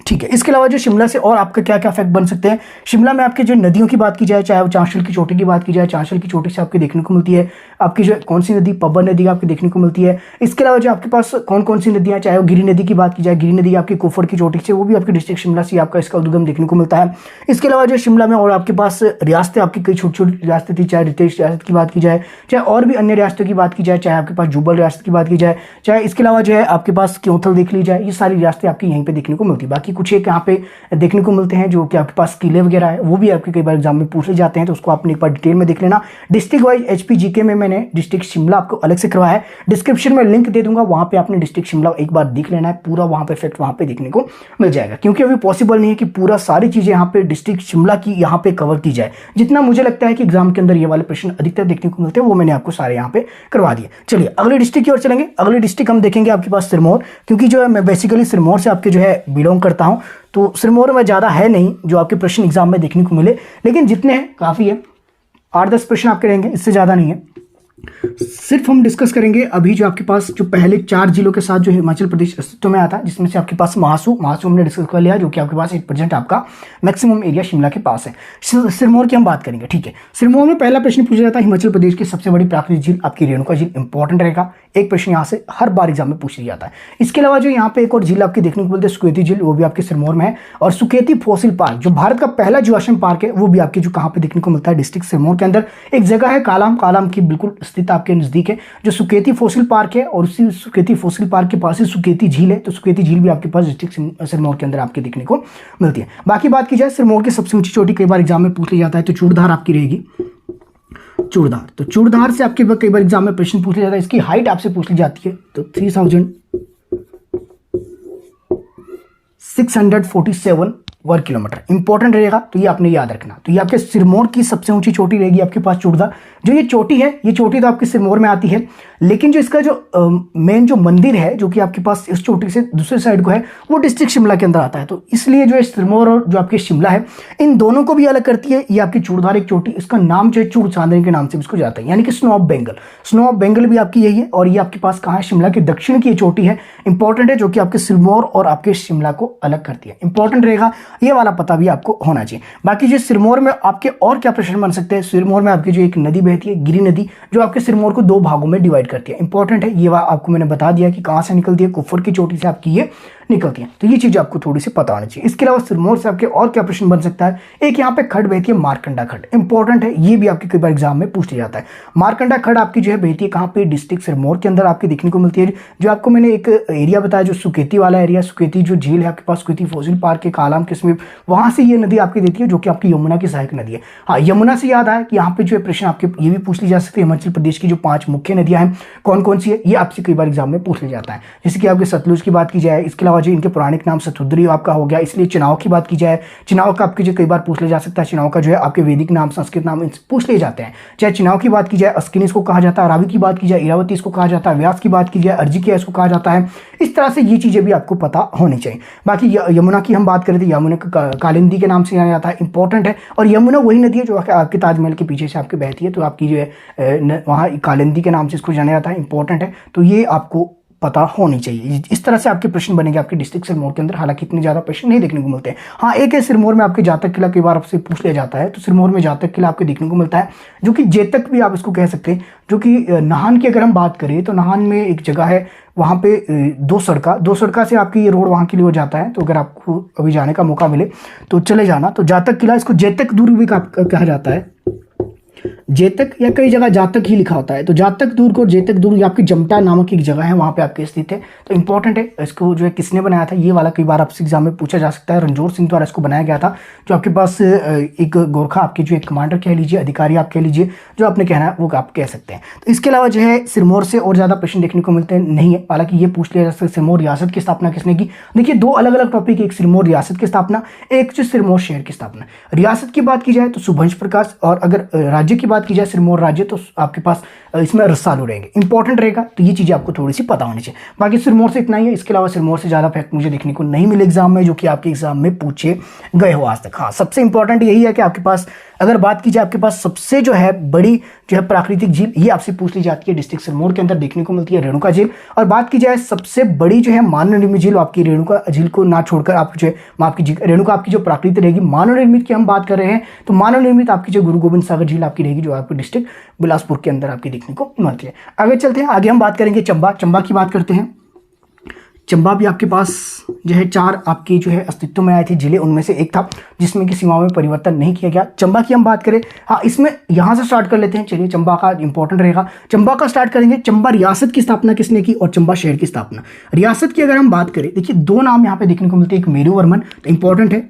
ठीक है, इसके अलावा जो शिमला से और आपका क्या क्या फैक्ट बन सकते हैं, शिमला में आपके जो नदियों की बात की जाए, चाहे वो चांशल की चोटी की बात की जाए, चांशल की चोटी से आपके देखने को मिलती है आपकी जो कौन सी नदी, पब्बर नदी आपके देखने को मिलती है। इसके अलावा जो आपके पास कौन कौन सी नदियाँ, चाहे वो गिरी नदी की बात की जाए, गिरी नदी आपकी कुफर की चोटी से, वो भी आपके डिस्ट्रिक्ट शिमला से आपका इसका उद्गम देखने को मिलता है। इसके अलावा जो शिमला में और आपके पास रियासतें आपकी कई छोटी छोटी रियासतें थी, चाहे रितेश रियासत की बात की जाए, चाहे और भी अन्य रियासतों की बात की जाए, चाहे आपके पास जुब्बल रियासत की बात की जाए, चाहे इसके अलावा जो है आपके पास क्योंथल देख ली जाए, ये सारी रियासतें आपकी यहीं पर देखने को मिलती है। बाकी कुछ एक यहाँ पे देखने को मिलते हैं जो कि आपके पास किले वगैरह है, वो भी आपके कई बार एग्जाम में पूछे जाते हैं, तो उसको आपने एक बार डिटेल में देख लेना। डिस्ट्रिक्ट वाइज एचपीजीके में मैंने डिस्ट्रिक्ट शिमला आपको अलग से करवाया है, डिस्क्रिप्शन में लिंक दे दूंगा, वहां पे आपने डिस्ट्रिक्ट शिमला एक बार देख लेना है, पूरा वहां पे फैक्ट वहां पे देखने को मिल जाएगा। क्योंकि अभी पॉसिबल नहीं है कि पूरा सारी चीजें यहाँ पे डिस्ट्रिक्ट शिमला की यहाँ पे कवर की जाए। जितना मुझे लगता है कि एग्जाम के अंदर ये वाले प्रश्न अधिकतर देखने को मिलते हैं, वो मैंने आपको सारे यहाँ पे करवा दिए। चलिए अगले डिस्ट्रिक्ट की ओर चलेंगे। अगले डिस्ट्रिक्ट हम देखेंगे आपके पास सिरमौर, क्योंकि जो है मैं बेसिकली सिरमौर से आपके जो है बिलोंग करता हूँ, तो सिरमौर में ज़्यादा है नहीं जो आपके प्रश्न एग्जाम में देखने को मिले, लेकिन जितने हैं काफ़ी है, 8-10 प्रश्न आपके रहेंगे, इससे ज़्यादा नहीं है। सिर्फ हम डिस्कस करेंगे अभी जो आपके पास जो पहले 4 जिलों के साथ जो हिमाचल प्रदेश अस्तित्व में आता है, जिसमें से आपके पास महासू हमने डिस्कस कर लिया, जो कि आपके पास 8% आपका मैक्सिमम एरिया शिमला के पास है। सिरमौर की हम बात करेंगे। ठीक है, सिरमौर में पहला प्रश्न पूछा जाता है हिमाचल प्रदेश की सबसे बड़ी प्राकृतिक झील आपकी रेणुका झील, इंपॉर्टेंट रहेगा, एक प्रश्न यहाँ से हर बार एग्जाम में पूछ लिया जाता है। इसके अलावा जो यहाँ पे एक और झील आपकी देखने को मिलती है सुकेती झील, वो भी आपके सिरमौर में है। और सुकेती फॉसिल पार्क जो भारत का पहला जीवाश्म पार्क है, वो भी आपके जो कहाँ पे देखने को मिलता है, डिस्ट्रिक्ट सिरमौर के अंदर एक जगह है कालाम की बिल्कुल स्थित आपके नजदीक है, जो सुकेती फॉसिल पार्क है, और उसी सुकेती फॉसिल पार्क के पास ही सुकेती झील है। तो सुकेती झील भी आपके पास डिस्ट्रिक्ट सिरमौर के अंदर आपके देखने को मिलती है। बाकी बात की जाए सिरमौर की सबसे ऊंची चोटी, कई बार एग्जाम में पूछ लिया जाता है, तो चूड़धार आपकी रहेगी। चूड़धार, तो चूड़धार से आपके कई बार एग्जाम में प्रश्न पूछ लिया जाता है, इसकी हाइट आपसे पूछ ली जाती है, तो 3647 वर्ग किलोमीटर, इंपॉर्टेंट रहेगा, तो ये आपने याद रखना। तो ये आपके सिरमौर की सबसे ऊंची चोटी रहेगी आपके पास चूड़धार। जो ये चोटी है, ये चोटी तो आपके सिरमौर में आती है, लेकिन जो इसका जो मेन जो मंदिर है, जो कि आपके पास इस चोटी से दूसरे साइड को है, वो डिस्ट्रिक्ट शिमला के अंदर आता है। तो इसलिए जो है सिरमौर और जो आपके शिमला है, इन दोनों को भी अलग करती है ये आपकी चूड़धार एक चोटी। इसका नाम जो है चूड़ चांदनी के नाम से इसको जाता है, यानी कि snow of Bengal. Snow of Bengal भी आपकी यही है, और ये आपके पास कहाँ है, शिमला के दक्षिण की ये चोटी है, इंपॉर्टेंट है, जो कि आपके सिरमौर और आपके शिमला को अलग करती है। इंपॉर्टेंट रहेगा, ये वाला पता भी आपको होना चाहिए। बाकी जो सिरमौर में आपके और क्या प्रश्न बन सकते हैं, सिरमौर में आपकी जो एक नदी बहती है गिरी नदी, जो आपके सिरमौर को 2 भागों में डिवाइड करती है। इंपॉर्टेंट है, ये आपको मैंने बता दिया कि कहां से निकलती है, कुफर की चोटी से आपकी ये निकलती है। तो ये चीज आपको थोड़ी सी पता होनी चाहिए। इसके अलावा सिरमौर से आपके और क्या प्रश्न बन सकता है, एक यहाँ पे खड बहती है मारकंडा खड, इंपॉर्टेंट है, ये भी आपके कई बार एग्जाम में पूछ लिया जाता है। मारकंडा खड आपकी जो है बहती है कहाँ पे, डिस्ट्रिक्ट सिरमौर के अंदर आपके देखने को मिलती है। जो आपको मैंने एक एरिया बताया, जो सुकेती वाला एरिया, सुकेती जो झील है आपके पास, सुकेती फॉसिल पार्क के कालाम के समीप, वहां से ये नदी आपकी देती है, जो कि आपकी यमुना की सहायक नदी है। हाँ, यमुना से याद आया कि यहाँ पे जो है प्रश्न आपके ये भी पूछ ली जा सकते हैं, हिमाचल प्रदेश की जो 5 मुख्य नदियां हैं कौन कौन सी है, ये आपसे कई बार एग्जाम में पूछ लिया जाता है। जैसे कि आपके सतलुज की बात की जाए, इसके अलावा जो इनके पौराणिक नाम सतुद्री आपका हो गया, इसलिए चुनाव की बात की जाए, चुनाव का आपके जो कई बार पूछ लिया जा सकता है, चुनाव का जो है आपके वैदिक नाम, संस्कृत नाम पूछ लिए जाते हैं। चाहे चुनाव की बात की जाए, अस्किनी इसको कहा जाता है, रावी की बात की जाए, इरावती इसको कहा जाता है, व्यास की बात की जाए, अर्जिकिया इसको कहा जाता है। इस तरह से ये चीजें भी आपको पता होनी चाहिए। बाकी यमुना की हम बात करें तो यमुना कालिंदी के नाम से जाना जाता है, इंपॉर्टेंट है। और यमुना वही नदी है जो आपके ताजमहल के पीछे से आपके बहती है, तो आपकी जो है वहाँ कालिंदी के नाम से इसको जाना जाता है, इंपॉर्टेंट है, तो ये आपको पता होनी चाहिए। इस तरह से आपके प्रश्न बनेंगे आपके डिस्ट्रिक्ट सिरमौर के अंदर। हालांकि इतने ज्यादा प्रश्न नहीं देखने को मिलते हैं। हाँ, एक है सिरमौर में आपके जातक किला, कई बार आपसे पूछ लिया जाता है, तो सिरमौर में जातक किला आपके देखने को मिलता है, जो कि जेतक भी आप इसको कह सकते हैं। जो कि नाहन की अगर हम बात करें तो नाहन में एक जगह है, वहाँ पे 2 सड़का से आपकी ये रोड वहाँ के लिए हो जाता है। तो अगर आपको अभी जाने का मौका मिले तो चले जाना। तो जातक किला, इसको जेतक दुर्ग भी कहा जाता है, जेतक या कई जगह जातक ही लिखा होता है, तो जातक दुर्ग और जेतक दुर्ग आपकी जमटा नामक एक जगह है, वहाँ पे आपके स्थित है। तो इंपॉर्टेंट है, इसको जो है किसने बनाया था, ये वाला कई बार आपसे एग्जाम में पूछा जा सकता है। रणजोर सिंह द्वारा इसको बनाया गया था, जो आपके पास एक गोरखा आपके जो एक कमांडर कह लीजिए, अधिकारी आप कह लीजिए, जो आपने कहना है वो आप कह सकते हैं। तो इसके अलावा जो है सिरमौर से और ज़्यादा प्रश्न देखने को मिलते नहीं है, हालांकि ये पूछ लिया जा सकता है सिरमौर रियासत की स्थापना किसने की। देखिए दो अलग अलग टॉपिक, एक सिरमौर रियासत की स्थापना, एक जो सिरमौर शहर की स्थापना। रियासत की बात की जाए तो सुभंश प्रकाश, और अगर राज्य की बात की जाए सिरमौर राज्य, तो आपके पास इसमें रसालू रहेंगे, इंपॉर्टेंट रहेगा। तो ये चीजें आपको थोड़ी सी पता होनी चाहिए। बाकी सिरमौर से इतना ही है, इसके अलावा सिरमौर से ज्यादा फैक्ट मुझे देखने को नहीं मिले एग्जाम में, जो कि आपके एग्जाम में पूछे गए हो आज तक। हाँ, सबसे इंपॉर्टेंट यही है कि आपके पास अगर बात की जाए, आपके पास सबसे जो है बड़ी जो है प्राकृतिक झील, ये आपसे पूछ ली जाती है, डिस्ट्रिक्ट सिरमौर के अंदर देखने को मिलती है रेणुका झील। और बात की जाए सबसे बड़ी जो है मानव निर्मित झील, आपकी रेणुका झील को ना छोड़कर आप जो है आपकी रेणुका आपकी जो प्राकृतिक रहेगी। मानव निर्मित की हम बात कर रहे हैं तो मानव निर्मित आपकी जो गुरु गोविंद सागर झील आपकी रहेगी, जो आपके डिस्ट्रिक्ट बिलासपुर के अंदर आपकी देखने को मिलती है। आगे चलते हैं, आगे हम बात करेंगे चंबा। चंबा की बात करते हैं। चंबा भी आपके पास जो है 4 आपकी जो है अस्तित्व में आए थे जिले, उनमें से एक था जिसमें कि सीमाओं में परिवर्तन नहीं किया गया। चंबा की हम बात करें, हाँ इसमें यहाँ से स्टार्ट कर लेते हैं। चलिए चंबा का इंपॉर्टेंट रहेगा, चंबा का स्टार्ट करेंगे। चंबा रियासत की स्थापना किसने की और चंबा शहर की स्थापना। रियासत की अगर हम बात करें, देखिए 2 नाम यहाँ पे देखने को मिलते हैं, एक मेरुवर्मन, तो इंपॉर्टेंट है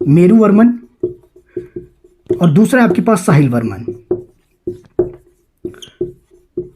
मेरुवर्मन, और दूसरा आपके पास साहिल वर्मन।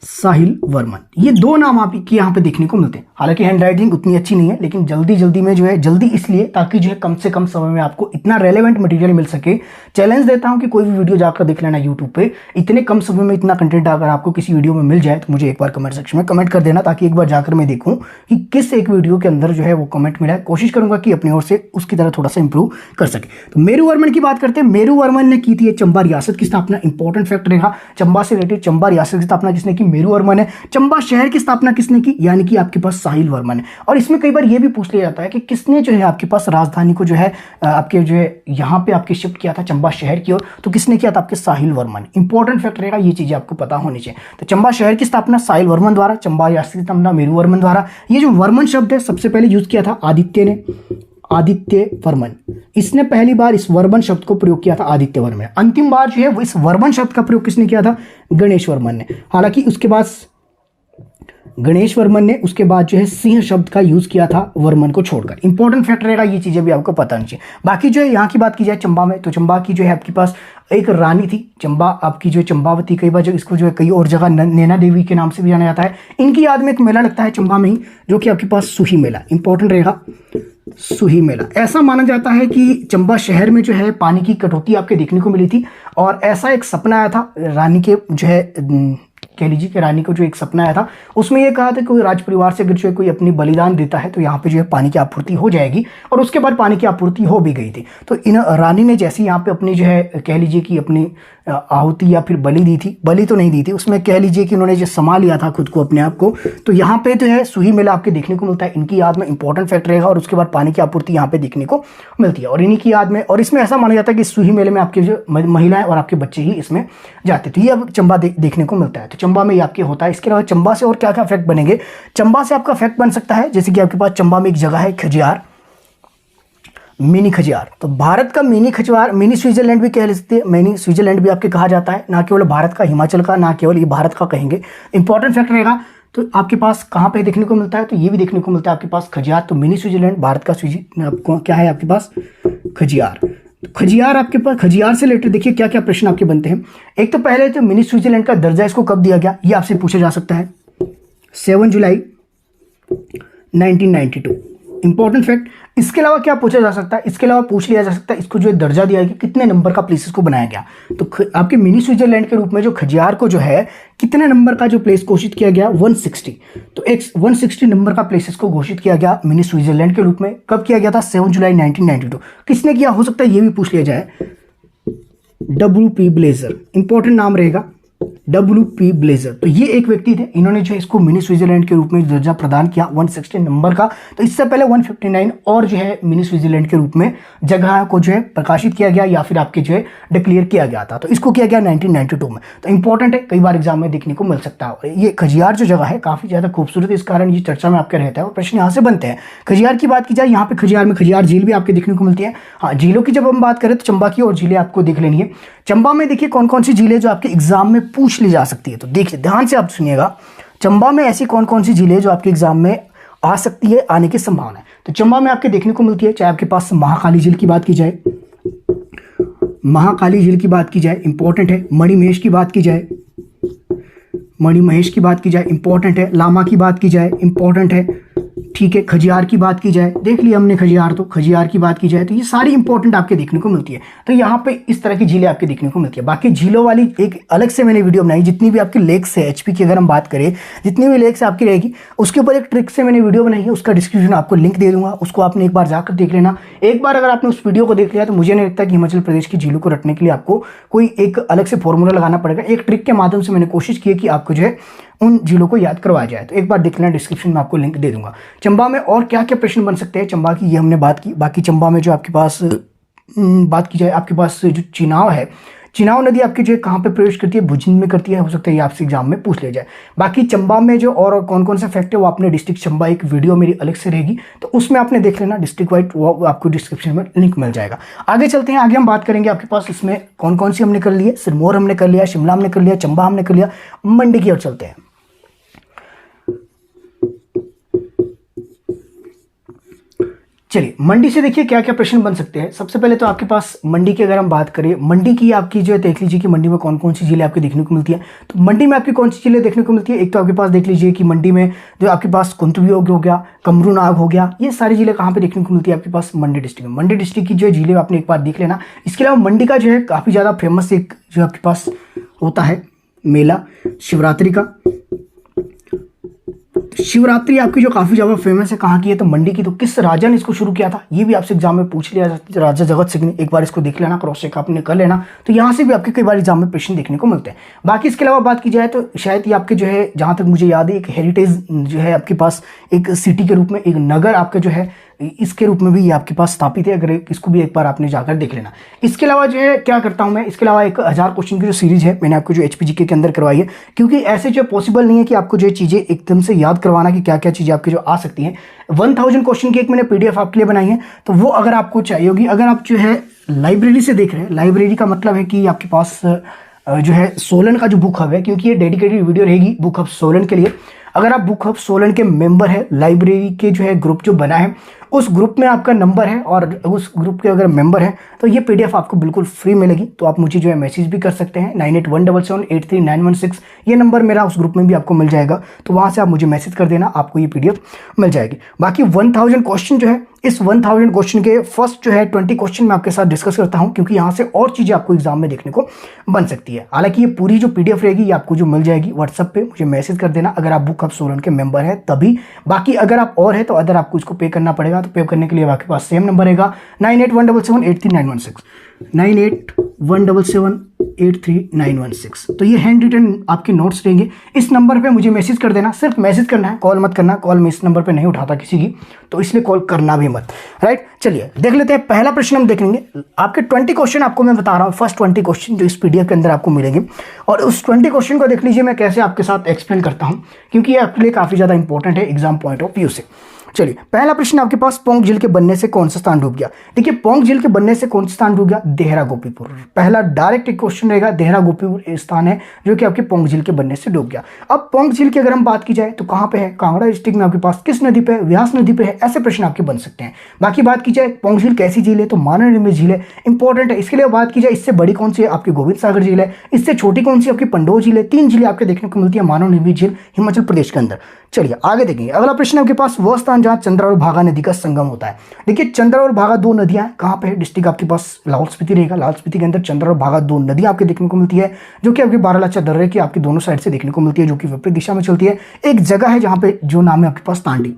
साहिल वर्मन, ये 2 नाम आपके यहाँ पे देखने को मिलते हैं। हालांकि हैंड राइटिंग उतनी अच्छी नहीं है, लेकिन जल्दी में जो है, जल्दी इसलिए ताकि जो है कम से कम समय में आपको इतना रेलेवेंट मटेरियल मिल सके। चैलेंज देता हूं कि कोई भी वीडियो जाकर देख लेना यूट्यूब पे, इतने कम समय में इतना कंटेंट अगर आपको किसी वीडियो में मिल जाए तो मुझे एक बार कमेंट सेक्शन में कमेंट कर देना, ताकि एक बार जाकर मैं देखूं कि किस एक वीडियो के अंदर जो है वो कमेंट मिला है। कोशिश करूंगा कि अपनी ओर से उसकी तरह थोड़ा सा इंप्रूव कर सके। तो मेरुवर्मन की बात करते हैं। मेरुवर्मन ने की थी चंबा रियासत की स्थापना, इंपॉर्टेंट फैक्ट रहेगा चंबा से रिलेटेड। चंबा रियासत की स्थापना किसने की, मेरुवर्मन है। चंबा शहर की स्थापना किसने की, यानी कि आपके पास साहिल वर्मन है। और इसमें कई बार यह भी पूछ लिया जाता है कि किसने जो है आपके पास राजधानी को जो है आपके जो है यहाँ पे आपके शिफ्ट किया था चंबा शहर की ओर, तो किसने किया था, आपके साहिल वर्मन। इंपॉर्टेंट फैक्ट रहेगा, ये चीजें आपको पता होनी चाहिए। तो चंबा शहर की स्थापना साहिल वर्मन द्वारा, चंबा रियासत की स्थापना मेरुवर्मन द्वारा। ये जो वर्मन शब्द है सबसे पहले यूज किया था आदित्य ने, आदित्य वर्मन, इसने पहली बार इस वर्मन शब्द को प्रयोग किया था आदित्य वर्मन। अंतिम बार जो है वो इस वर्मन शब्द का प्रयोग किसने किया था, गणेश वर्मन ने। हालांकि उसके बाद गणेश वर्मन ने उसके बाद जो है सिंह शब्द का यूज किया था वर्मन को छोड़कर। इंपॉर्टेंट फैक्ट रहेगा, ये चीजें भी आपको पता नहीं चाहिए। बाकी जो है यहाँ की बात की जाए चंबा में, तो चंबा की जो है आपके पास एक रानी थी, चंबा आपकी जो है चंबावती, कई बार जो इसको जो है कई और जगह नैना देवी के नाम से भी जाना जाता है। इनकी याद में एक मेला लगता है चंबा में ही, जो कि आपके पास सुही मेला, इंपॉर्टेंट रहेगा सुही मेला। ऐसा माना जाता है कि चंबा शहर में जो है पानी की कटौती आपके देखने को मिली थी, और ऐसा एक सपना आया था रानी के जो है कह लीजिए कि रानी को जो एक सपना आया था, उसमें यह कहा था कि कोई राज परिवार से अगर जो है कोई अपनी बलिदान देता है तो यहाँ पे जो है पानी की आपूर्ति हो जाएगी, और उसके बाद पानी की आपूर्ति हो भी गई थी। तो इन रानी ने जैसे यहाँ पे अपनी जो है कह लीजिए कि अपनी आहुति या फिर बलि दी थी, बलि तो नहीं दी थी, उसमें कह लीजिए कि उन्होंने जो समा लिया था खुद को, अपने आप को, तो यहाँ पे जो है सुही मेला आपके देखने को मिलता है। इनकी याद में इंपॉर्टेंट फैक्ट रहेगा, और उसके बाद पानी की आपूर्ति यहाँ पे देखने को मिलती है, और इन्हीं की याद में। और इसमें ऐसा माना जाता है कि सुही मेले में आपके जो महिलाएं और आपके बच्चे ही इसमें जाते थे। ये अब चंबा देखने को मिलता है, तो चंबा में आपके होता है। इसके अलावा चंबा से और क्या क्या फैक्ट बनेंगे, चंबा से आपका फैक्ट बन सकता है जैसे कि आपके पास चंबा में एक जगह है खजियार, मिनी खजियार। तो भारत का मिनी खजियार, मिनी स्विट्जरलैंड भी कह सकते हैं, मिनी स्विट्जरलैंड भी आपके कहा जाता है, ना केवल भारत का, हिमाचल का, ना केवल ये भारत का कहेंगे। इंपॉर्टेंट फैक्ट रहेगा। तो आपके पास कहाँ पे देखने को मिलता है, तो ये भी देखने को मिलता है आपके पास खजियार। तो मिनी स्विट्जरलैंड भारत का आपको क्या है आपके पास, खजियार। तो खजियार आपके पास, खजियार से रिलेटेड देखिए क्या क्या प्रश्न आपके बनते हैं। एक तो पहले तो मिनी स्विट्जरलैंड का दर्जा इसको कब दिया गया, ये आपसे पूछा जा सकता है, 7 जुलाई 1992, इंपॉर्टेंट फैक्ट। इसके अलावा क्या पूछा जा सकता है, इसके अलावा पूछ लिया जा सकता है इसको जो है दर्जा दिया गया, कितने नंबर का प्लेस इसको बनाया गया। तो आपके मिनी स्विट्जरलैंड के रूप में जो खजियार को जो है कितने नंबर का जो प्लेस घोषित किया गया, 160। तो एक 160 नंबर का प्लेस इसको घोषित किया गया मिनी स्विट्जरलैंड के रूप में। कब किया गया था, 7 जुलाई 1992। किसने किया, हो सकता है ये भी पूछ लिया जाए, WP ब्लेजर, इंपॉर्टेंट नाम रहेगा, WP ब्लेजर। तो ये एक व्यक्ति थे, इन्होंने जो है इसको मिनी स्विट्जरलैंड के रूप में दर्जा प्रदान किया 160 नंबर का। तो इससे पहले 159 और जो है मिनी स्विट्जरलैंड के रूप में जगह को जो है प्रकाशित किया गया या फिर आपके जो है डिक्लेयर किया गया था। तो इसको किया गया 1992 में। तो इंपॉर्टेंट है, कई बार एग्जाम में देखने को मिल सकता है। ये खजियार जो जगह है काफी ज्यादा खूबसूरत है, इस कारण ये चर्चा में आपके रहता है और प्रश्न यहाँ से बनते हैं। खजियार की बात की जाए, यहाँ पे खजियार में खजियार झील भी आपके देखने को मिलती है। हाँ, झीलों की जब हम बात करें तो चंबा की और झीलें आपको देख लेनी है। चंबा में देखिए कौन कौन सी झीलें जो आपके एग्जाम में पूछ ली जा सकती है। तो देखिए ध्यान से आप सुनिएगा, चंबा में ऐसी कौन कौन सी झीलें जो आपके एग्जाम में आ सकती है, आने की संभावना है। तो चंबा में आपके देखने को मिलती है, चाहे आपके पास महाकाली झील की बात की जाए, महाकाली झील की बात की जाए, इंपॉर्टेंट है। मणिमहेश की बात की जाए, मणिमहेश की बात की जाए, इंपॉर्टेंट है। लामा की बात की जाए, इंपॉर्टेंट है। ठीक है, खजियार की बात की जाए, देख लिया हमने खजियार, तो खजियार की बात की जाए तो ये सारी इंपॉर्टेंट आपके देखने को मिलती है। तो यहाँ पे इस तरह की झीलें आपके देखने को मिलती है। बाकी झीलों वाली एक अलग से मैंने वीडियो बनाई, जितनी भी आपकी लेक्स है एचपी की अगर हम बात करें, जितनी भी लेक्स आपकी रहेगी उसके ऊपर एक ट्रिक से मैंने वीडियो बनाई है, उसका डिस्क्रिप्शन आपको लिंक दे दूंगा, उसको आपने एक बार जाकर देख लेना। एक बार अगर आपने उस वीडियो को देख लिया तो मुझे नहीं लगता कि हिमाचल प्रदेश की झीलों को रटने के लिए आपको कोई एक अलग से फॉर्मूला लगाना पड़ेगा। एक ट्रिक के माध्यम से मैंने कोशिश की है कि आपको जो है उन झीलों को याद करवाया जाए। तो एक बार देख लेना, डिस्क्रिप्शन में आपको लिंक दे दूंगा। चंबा में और क्या क्या प्रश्न बन सकते हैं, चंबा की ये हमने बात की। बाकी चंबा में जो आपके पास बात की जाए, आपके पास जो चिनाव है, चिनाव नदी आपकी जो है कहाँ पे प्रवेश करती है, भुजिंद में करती है। हो सकता है ये आपसे एग्जाम में पूछ लिया जाए। बाकी चंबा में जो और कौन कौन सा फैक्ट है वो आपने डिस्ट्रिक्ट चंबा एक वीडियो मेरी अलग से रहेगी, तो उसमें आपने देख लेना डिस्ट्रिक्ट वाइज, वो आपको डिस्क्रिप्शन में लिंक मिल जाएगा। आगे चलते हैं, आगे हम बात करेंगे आपके पास इसमें कौन कौन सी हमने कर ली है। सिरमौर हमने कर लिया, शिमला हमने कर लिया, चंबा हमने कर लिया, मंडी की ओर चलते हैं। चलिए मंडी से देखिए क्या क्या प्रश्न बन सकते हैं। सबसे पहले तो आपके पास मंडी की अगर हम बात करें, मंडी की आपकी जो है देख लीजिए कि मंडी में कौन कौन सी झीलें आपको देखने को मिलती है। तो मंडी में आपकी कौन सी झीलें देखने को मिलती है, एक तो आपके पास देख लीजिए कि मंडी में जो आपके पास कुंतवियोग हो गया, कमरूनाग हो गया, ये सारी झीलें कहाँ पे देखने को मिलती है आपके पास मंडी डिस्ट्रिक्ट में। मंडी डिस्ट्रिक्ट की जो है झीलें आपने एक बार देख लेना। इसके अलावा मंडी का जो है काफ़ी ज़्यादा फेमस एक जो आपके पास होता है मेला शिवरात्रि का। शिवरात्रि आपकी जो काफी ज्यादा फेमस है, कहाँ की है तो मंडी की। तो किस राजा ने इसको शुरू किया था, ये भी आपसे एग्जाम में पूछ लिया जाता है। राजा जगत सिंह ने, एक बार इसको देख लेना, क्रॉस चेक आपने कर लेना। तो यहाँ से भी आपके कई बार एग्जाम में प्रश्न देखने को मिलते हैं। बाकी इसके अलावा बात की जाए तो शायद ये आपके जो है, जहां तक मुझे याद है, एक हेरिटेज जो है आपके पास एक सिटी के रूप में, एक नगर आपका जो है इसके रूप में भी ये आपके पास स्थापित है। अगर इसको भी एक बार आपने जाकर देख लेना। इसके अलावा जो है क्या करता हूं मैं, इसके अलावा एक 1000 क्वेश्चन की जो सीरीज है मैंने आपको जो एचपीजीके के अंदर करवाई है, क्योंकि ऐसे जो पॉसिबल नहीं है कि आपको जो चीजें एकदम से याद करवाना कि क्या क्या चीजें आपकी जो आ सकती हैं। 1000 क्वेश्चन की एक मैंने पीडीएफ आपके लिए बनाई है, तो वो अगर आपको चाहिए होगी, अगर आप जो है लाइब्रेरी से देख रहे हैं, लाइब्रेरी का मतलब है कि आपके पास जो है सोलन का जो बुक हब है, क्योंकि ये डेडिकेटेड वीडियो रहेगी बुक हब सोलन के लिए। अगर आप बुक हब सोलन के मेंबर है, लाइब्रेरी के जो है ग्रुप जो बना है, उस ग्रुप में आपका नंबर है और उस ग्रुप के अगर मेंबर है तो ये पीडीएफ आपको बिल्कुल फ्री मिलेगी। तो आप मुझे जो है मैसेज भी कर सकते हैं 9817783916, ये नंबर मेरा उस ग्रुप में भी आपको मिल जाएगा। तो वहाँ से आप मुझे मैसेज कर देना, आपको ये पीडीएफ मिल जाएगी। बाकी 1000 क्वेश्चन जो है, इस 1000 क्वेश्चन के फर्स्ट जो है 20 क्वेश्चन मैं आपके साथ डिस्कस करता हूँ, क्योंकि यहाँ से और चीज़ें आपको एग्जाम में देखने को बन सकती है। हालांकि ये पूरी जो पीडीएफ रहेगी ये आपको जो मिल जाएगी व्हाट्सएप पे, मुझे मैसेज कर देना अगर आप बुक हब सोलन के मेंबर है तभी। बाकी अगर आप और है तो अदर आपको इसको पे करना पड़ेगा। तो पे करने के लिए आपके पास सेम नंबर रहेगा 9817783916, 9817783916। तो ये हैंड रिटन आपके नोट्स रहेंगे। इस नंबर पे मुझे मैसेज कर देना, सिर्फ मैसेज करना है, कॉल मत करना। कॉल मैं इस नंबर पे नहीं उठाता किसी की, तो इसलिए कॉल करना भी मत। राइट, चलिए देख लेते हैं। पहला प्रश्न हम देख लेंगे। आपके 20 क्वेश्चन आपको मैं बता रहा हूँ, फर्स्ट 20 क्वेश्चन जो इस पीडीएफ के अंदर आपको मिलेंगे, और उस 20 क्वेश्चन को देख लीजिए मैं कैसे आपके साथ एक्सप्लेन करता हूँ, क्योंकि ये आपके लिए काफी ज्यादा इंपॉर्टेंट है एग्जाम पॉइंट ऑफ व्यू से। चलिए पहला प्रश्न आपके पास, पोंग झील के बनने से कौन सा स्थान डूब गया। देखिए पोंग झील के बनने से कौन सा स्थान डूब गया, देहरा गोपीपुर। पहला डायरेक्ट एक क्वेश्चन रहेगा, देहरा गोपीपुर स्थान है जो कि आपके पोंग झील के बनने से डूब गया। अब पोंग झील की अगर हम बात की जाए तो कहां पे है, कांगड़ा डिस्ट्रिक्ट में आपके पास, किस नदी पे है, व्यास नदी पे है। ऐसे प्रश्न आपके बन सकते हैं। बाकी बात की जाए पोंग झील कैसी झील है, तो मानव निर्मित झील है, इंपॉर्टेंट है। इसके लिए बात की जाए इससे बड़ी कौन सी है, आपकी गोविंद सागर झील है। इससे छोटी कौन सी आपकी पंडोह झील है। 3 झीलें आपके देखने को मिलती है मानव निर्मित झील हिमाचल प्रदेश के अंदर। चलिए आगे देखेंगे। अगला प्रश्न आपके पास, वह स्थान जहां चंद्रा और भागा नदी का संगम होता है। देखिए चंद्रा और भागा 2 नदियां कहां पे है, डिस्ट्रिक्ट आपके पास लाहौल स्पीति रहेगा। लाहौल स्पीति के अंदर चंद्रा और भागा 2 नदियां आपके देखने को मिलती है, जो कि आपके बारालाचा दर्रे की आपकी दोनों साइड से देखने को मिलती है, जो कि विपरीत दिशा में चलती है। एक जगह है जहां पे जो नाम है आपके पास तांडी।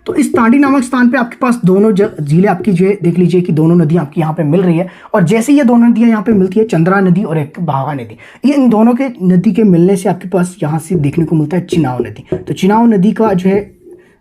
तो इस तांडी नामक स्थान पे आपके पास दोनों झीलें आपकी जो है देख लीजिए कि दोनों नदियां आपकी यहाँ पे मिल रही है। और जैसे ये दोनों नदियां यहाँ पे मिलती है, चंद्रा नदी और एक भागा नदी, ये इन दोनों के नदी के मिलने से आपके पास यहाँ से देखने को मिलता है चिनाव नदी। तो चिनाव नदी का जो है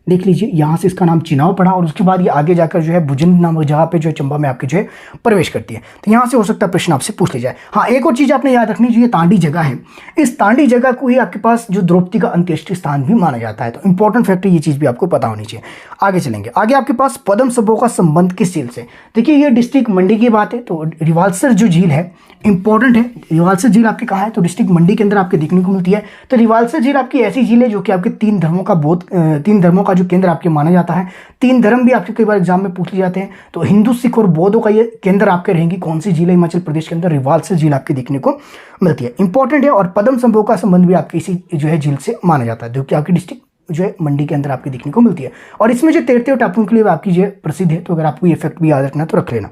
देख लीजिए यहाँ से इसका नाम चिनाव पड़ा और उसके बाद ये आगे जाकर जो है भुजंड नामक जगह पे जो है चंबा में आपके जो है प्रवेश करती है। तो यहाँ से हो सकता है प्रश्न आपसे पूछ लिया जाए। हाँ, एक और चीज़ आपने याद रखनी, जो ये तांडी जगह है, इस तांडी जगह को ही आपके पास जो द्रौपदी का अंत्येष्टि स्थान भी माना जाता है। तो इंपॉर्टेंट फैक्टर, ये चीज़ भी आपको पता होनी चाहिए। आगे चलेंगे, आगे आपके पास पद्म सबों का संबंध किस झील से। देखिए ये डिस्ट्रिक्ट मंडी की बात है, तो रिवाल्सर जो झील है इंपॉर्टेंट है। रिवाल्सर झील आपकी कहाँ है, तो डिस्ट्रिक्ट मंडी के अंदर आपके देखने को मिलती है। तो रिवाल्सर झील आपकी ऐसी झील है जो कि आपके तीन धर्मों का जो केंद्र आपके माना जाता है। तीन धर्म भी आपके कई बार एग्जाम में पूछ लिए जाते हैं। तो हिंदू, सिख और बौद्धों का ये केंद्र आपके रहेंगी। कौन सी झील है हिमाचल प्रदेश के अंदर, रिवाल्सर झील आपके देखने को मिलती है, इंपॉर्टेंट है। और पद्म संभव का संबंध भी आपके इसी जो है झील से माना जाता है, जो कि आपकी डिस्ट्रिक्ट जो है मंडी के अंदर आपके देखने को मिलती है। और इसमें जो तैरते टापुओं के लिए आपकी जो प्रसिद्ध है, तो अगर आपको ये फैक्ट भी याद रखना तो रख लेना।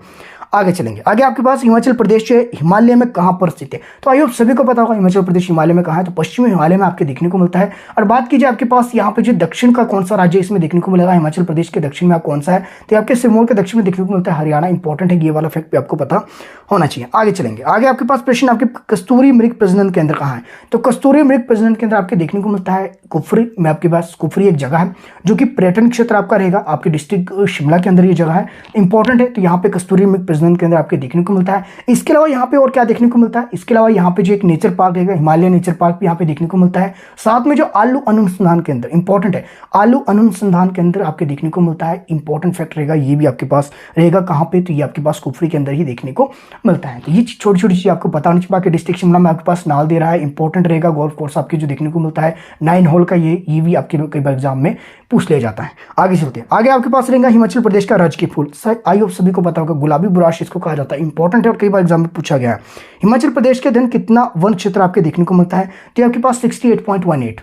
आगे चलेंगे, आगे आपके पास हिमाचल प्रदेश जो है हिमालय में कहाँ पर स्थित है। तो आई होप सभी को पता होगा हिमाचल प्रदेश हिमालय में कहाँ है, तो पश्चिमी हिमालय में आपके देखने को मिलता है। और बात कीजिए आपके पास यहाँ पे जो दक्षिण का कौन सा राज्य इसमें देखने को मिलेगा, हिमाचल प्रदेश के दक्षिण में आप कौन सा है, तो आपके सिरमौर के दक्षिण में देखने को मिलता है हरियाणा। इंपॉर्टेंट है, ये वाला फैक्ट भी आपको पता होना चाहिए। आगे चलेंगे, आगे आपके पास प्रश्न, आपके कस्तूरी मृग प्रजनन केंद्र कहाँ है। तो कस्तूरी मृग प्रजनन केंद्र आपके देखने को मिलता है कुफरी में। आपके पास कुफरी एक जगह है जो कि पर्यटन क्षेत्र आपका रहेगा, आपके डिस्ट्रिक्ट शिमला के अंदर ये जगह है, इंपॉर्टेंट है। तो यहाँ पे कस्तूरी मृग प्रजनन केंद्र आपके देखने को मिलता है। इसके अलावा यहाँ पे और क्या देखने को मिलता है, इसके अलावा यहाँ पे जो एक नेचर पार्क रहेगा, हिमालय नेचर पार्क भी यहाँ पे देखने को मिलता है। साथ में जो आलू अनुसंधान केंद्र, इंपॉर्टेंट है, आलू अनुसंधान केंद्र आपके देखने को मिलता है। इंपॉर्टेंट फैक्ट रहेगा, ये भी आपके पास रहेगा कहाँ पे, तो ये आपके पास कुफरी के अंदर ही देखने को मिलता है। तो ये छोटी छोटी चीज आपको पता होनी चाहिए। बाकी डिस्ट्रिक्ट शिमला में आपके पास नाल दे रहा है, इंपॉर्टेंट रहेगा। गोल्फ कोर्स आपके जो देखने को मिलता है 9 होल का, ये भी आपके कई बार एग्जाम में पूछ लिया जाता है। आगे चलते हैं, आगे आपके पास रहेगा हिमाचल प्रदेश का राजकीय फूल। आई होप सभी को पता होगा, गुलाबी बुराश इसको कहा जाता है, इंपॉर्टेंट है और कई बार एग्जाम में पूछा गया है। हिमाचल प्रदेश के दिन कितना वन क्षेत्र आपके देखने को मिलता है, तो आपके पास 68.18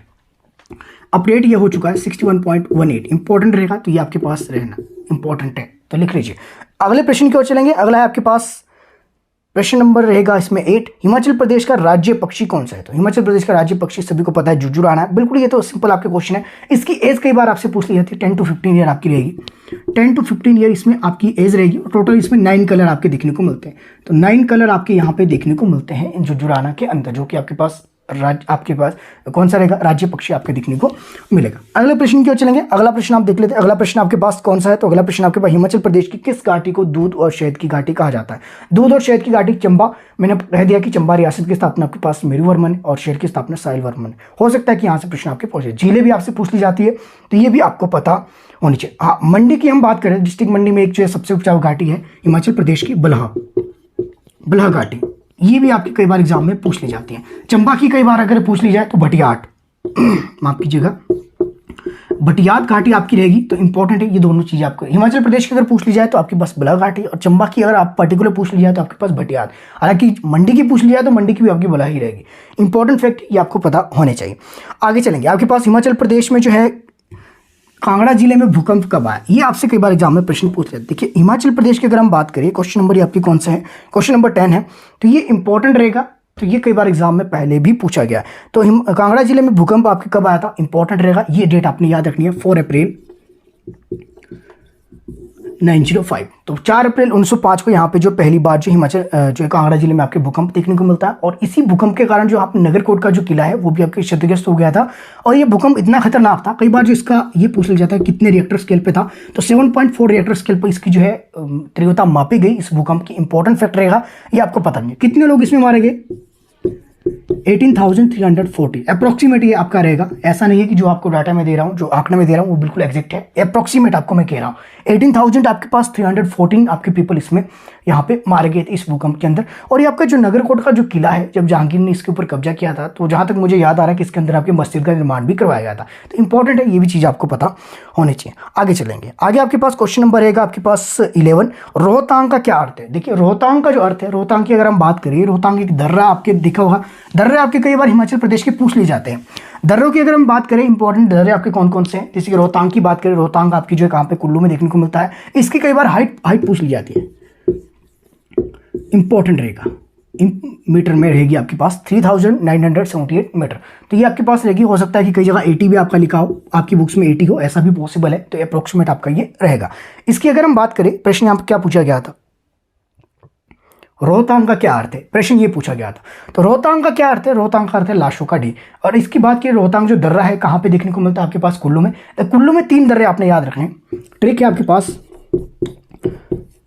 अपडेट ये हो चुका है, 61.18 इंपॉर्टेंट रहेगा, तो ये आपके पास रहना इंपॉर्टेंट है, तो लिख लीजिए। अगले प्रश्न की ओर चलेंगे, अगला है आपके पास प्रश्न नंबर रहेगा इसमें 8, हिमाचल प्रदेश का राज्य पक्षी कौन सा है। तो हिमाचल प्रदेश का राज्य पक्षी सभी को पता है जुजुराना है, बिल्कुल ये तो सिंपल आपके क्वेश्चन है। इसकी एज कई बार आपसे पूछ ली जाती है, 10 to 15 ईयर आपकी रहेगी, 10 to 15 ईयर इसमें आपकी एज रहेगी। टोटल इसमें 9 कलर आपके देखने को मिलते हैं, तो 9 कलर आपके यहाँ पे देखने को मिलते हैं जुजुराना के अंदर, जो कि आपके पास आपके पास कौन सा रहेगा, राज्य पक्षी आपके देखने को मिलेगा। अगले प्रश्न की ओर चलेंगे, अगला प्रश्न आप देख लेते हैं। अगला प्रश्न आपके पास कौन सा है, तो अगला प्रश्न आपके पास हिमाचल प्रदेश की किस घाटी को दूध और शहद की घाटी कहा जाता है। दूध और शहद की घाटी चंबा, मैंने कह दिया कि चंबा रियासत की स्थापना आपके पास मेरुवर्मन है और शहर की स्थापना साहिल वर्मन। हो सकता है कि यहाँ से प्रश्न आपके पहुंचे। झीलें भी आपसे पूछ ली जाती है, तो ये भी आपको पता होनी चाहिए। हाँ, मंडी की हम बात करें, डिस्ट्रिक्ट मंडी में एक जो है सबसे उपजाऊ घाटी है हिमाचल प्रदेश की बलहा घाटी, ये भी आपके कई बार एग्जाम में पूछ ली जाती है। चंबा की कई बार अगर पूछ ली जाए तो भटियात माफ कीजिएगा, भटियात घाटी आपकी रहेगी, तो इंपॉर्टेंट है ये दोनों चीजें आपको। हिमाचल प्रदेश की अगर पूछ ली जाए तो आपके पास बलहा घाटी, और चंबा की अगर आप पर्टिकुलर पूछ ली जाए तो आपके पास भटियात। हालांकि मंडी की पूछ ली जाए तो मंडी की भी आपकी बलहा ही रहेगी। इंपॉर्टेंट फैक्ट ये आपको पता होने चाहिए। आगे चलेंगे, आपके पास हिमाचल प्रदेश में जो है कांगड़ा जिले में भूकंप कब आया, ये आपसे कई बार एग्जाम में प्रश्न पूछ रहे हैं। देखिए हिमाचल प्रदेश की अगर हम बात करें, क्वेश्चन नंबर ये आपकी कौन सा है, क्वेश्चन नंबर 10 है, तो ये इंपॉर्टेंट रहेगा। तो ये कई बार एग्जाम में पहले भी पूछा गया। तो कांगड़ा जिले में भूकंप आपके कब आया था, इंपॉर्टेंट रहेगा, ये डेट आपने याद रखनी है, 4 अप्रैल 905। तो 4 अप्रैल 1905 को यहाँ पे जो पहली बार जो हिमाचल जो कांगड़ा जिले में आपके भूकंप देखने को मिलता है। और इसी भूकंप के कारण जो आप नगरकोट का जो किला है वो भी आपके क्षतिग्रस्त हो गया था। और ये भूकंप इतना खतरनाक था, कई बार जो इसका ये पूछ लिया जाता है कितने रिएक्टर स्केल पे था, तो 7.4 रिएक्टर स्केल पर इसकी जो है तीव्रता मापी गई इस भूकंप की। इंपॉर्टेंट फैक्ट रहेगा, ये आपको पता नहीं है। कितने लोग इसमें मारे गए, 18,340 अप्रोक्सीमेट ये आपका रहेगा। ऐसा नहीं है कि जो आपको डाटा में दे रहा हूँ, जो आंकड़े में दे रहा हूँ वो बिल्कुल एग्जैक्ट है, अप्रोक्सीमेट आपको मैं कह रहा हूँ। 18,000 आपके पास 314 आपके पीपल इसमें यहाँ पे मारे गए थे इस भूकंप के अंदर। और ये आपका जो नगरकोट का जो किला है, जब जहांगीर ने इसके ऊपर कब्जा किया था, तो जहाँ तक मुझे याद आ रहा है कि इसके अंदर आपके मस्जिद का निर्माण भी करवाया गया था। तो इंपॉर्टेंट है, ये भी चीज़ आपको पता होनी चाहिए। आगे चलेंगे, आगे आपके पास क्वेश्चन नंबर रहेगा आपके पास 11, रोहतांग का क्या अर्थ है। देखिए रोहतांग का जो अर्थ है, रोहतांग की अगर हम बात करें, रोहतांग एक दर्रा आपके दिखा होगा, दर्रे आपके कई बार हिमाचल प्रदेश के पूछ लिए जाते हैं। दर्रों की अगर हम बात करें, इंपॉर्टेंट दर्रे आपके कौन कौन से हैं, जैसे कि रोहतांग की बात करें, रोहतांग आपकी जो है कहाँ पे, कुल्लू में देखने को मिलता है। इसकी कई बार हाइट पूछ ली जाती है, इंपॉर्टेंट रहेगा। मीटर में रहेगी आपके पास 3978 मीटर। तो ये आपके पास रहेगी। हो सकता है कि कई जगह 80 भी आपका लिखा हो, आपकी बुक्स में 80 हो, ऐसा भी पॉसिबल है। तो अप्रोक्सीमेट आपका ये रहेगा। इसकी अगर हम बात करें, प्रश्न यहाँ पर क्या पूछा गया था, रोहतांग का क्या अर्थ है, प्रश्न ये पूछा गया था। तो रोहतांग का क्या अर्थ है, रोहतांग का अर्थ है लाशों का ढेर। और इसकी बात की, रोहतांग जो दर्रा है कहाँ पे देखने को मिलता है आपके पास, कुल्लू में। तो कुल्लू में 3 दर्रे आपने याद रखने। ट्रिक है आपके पास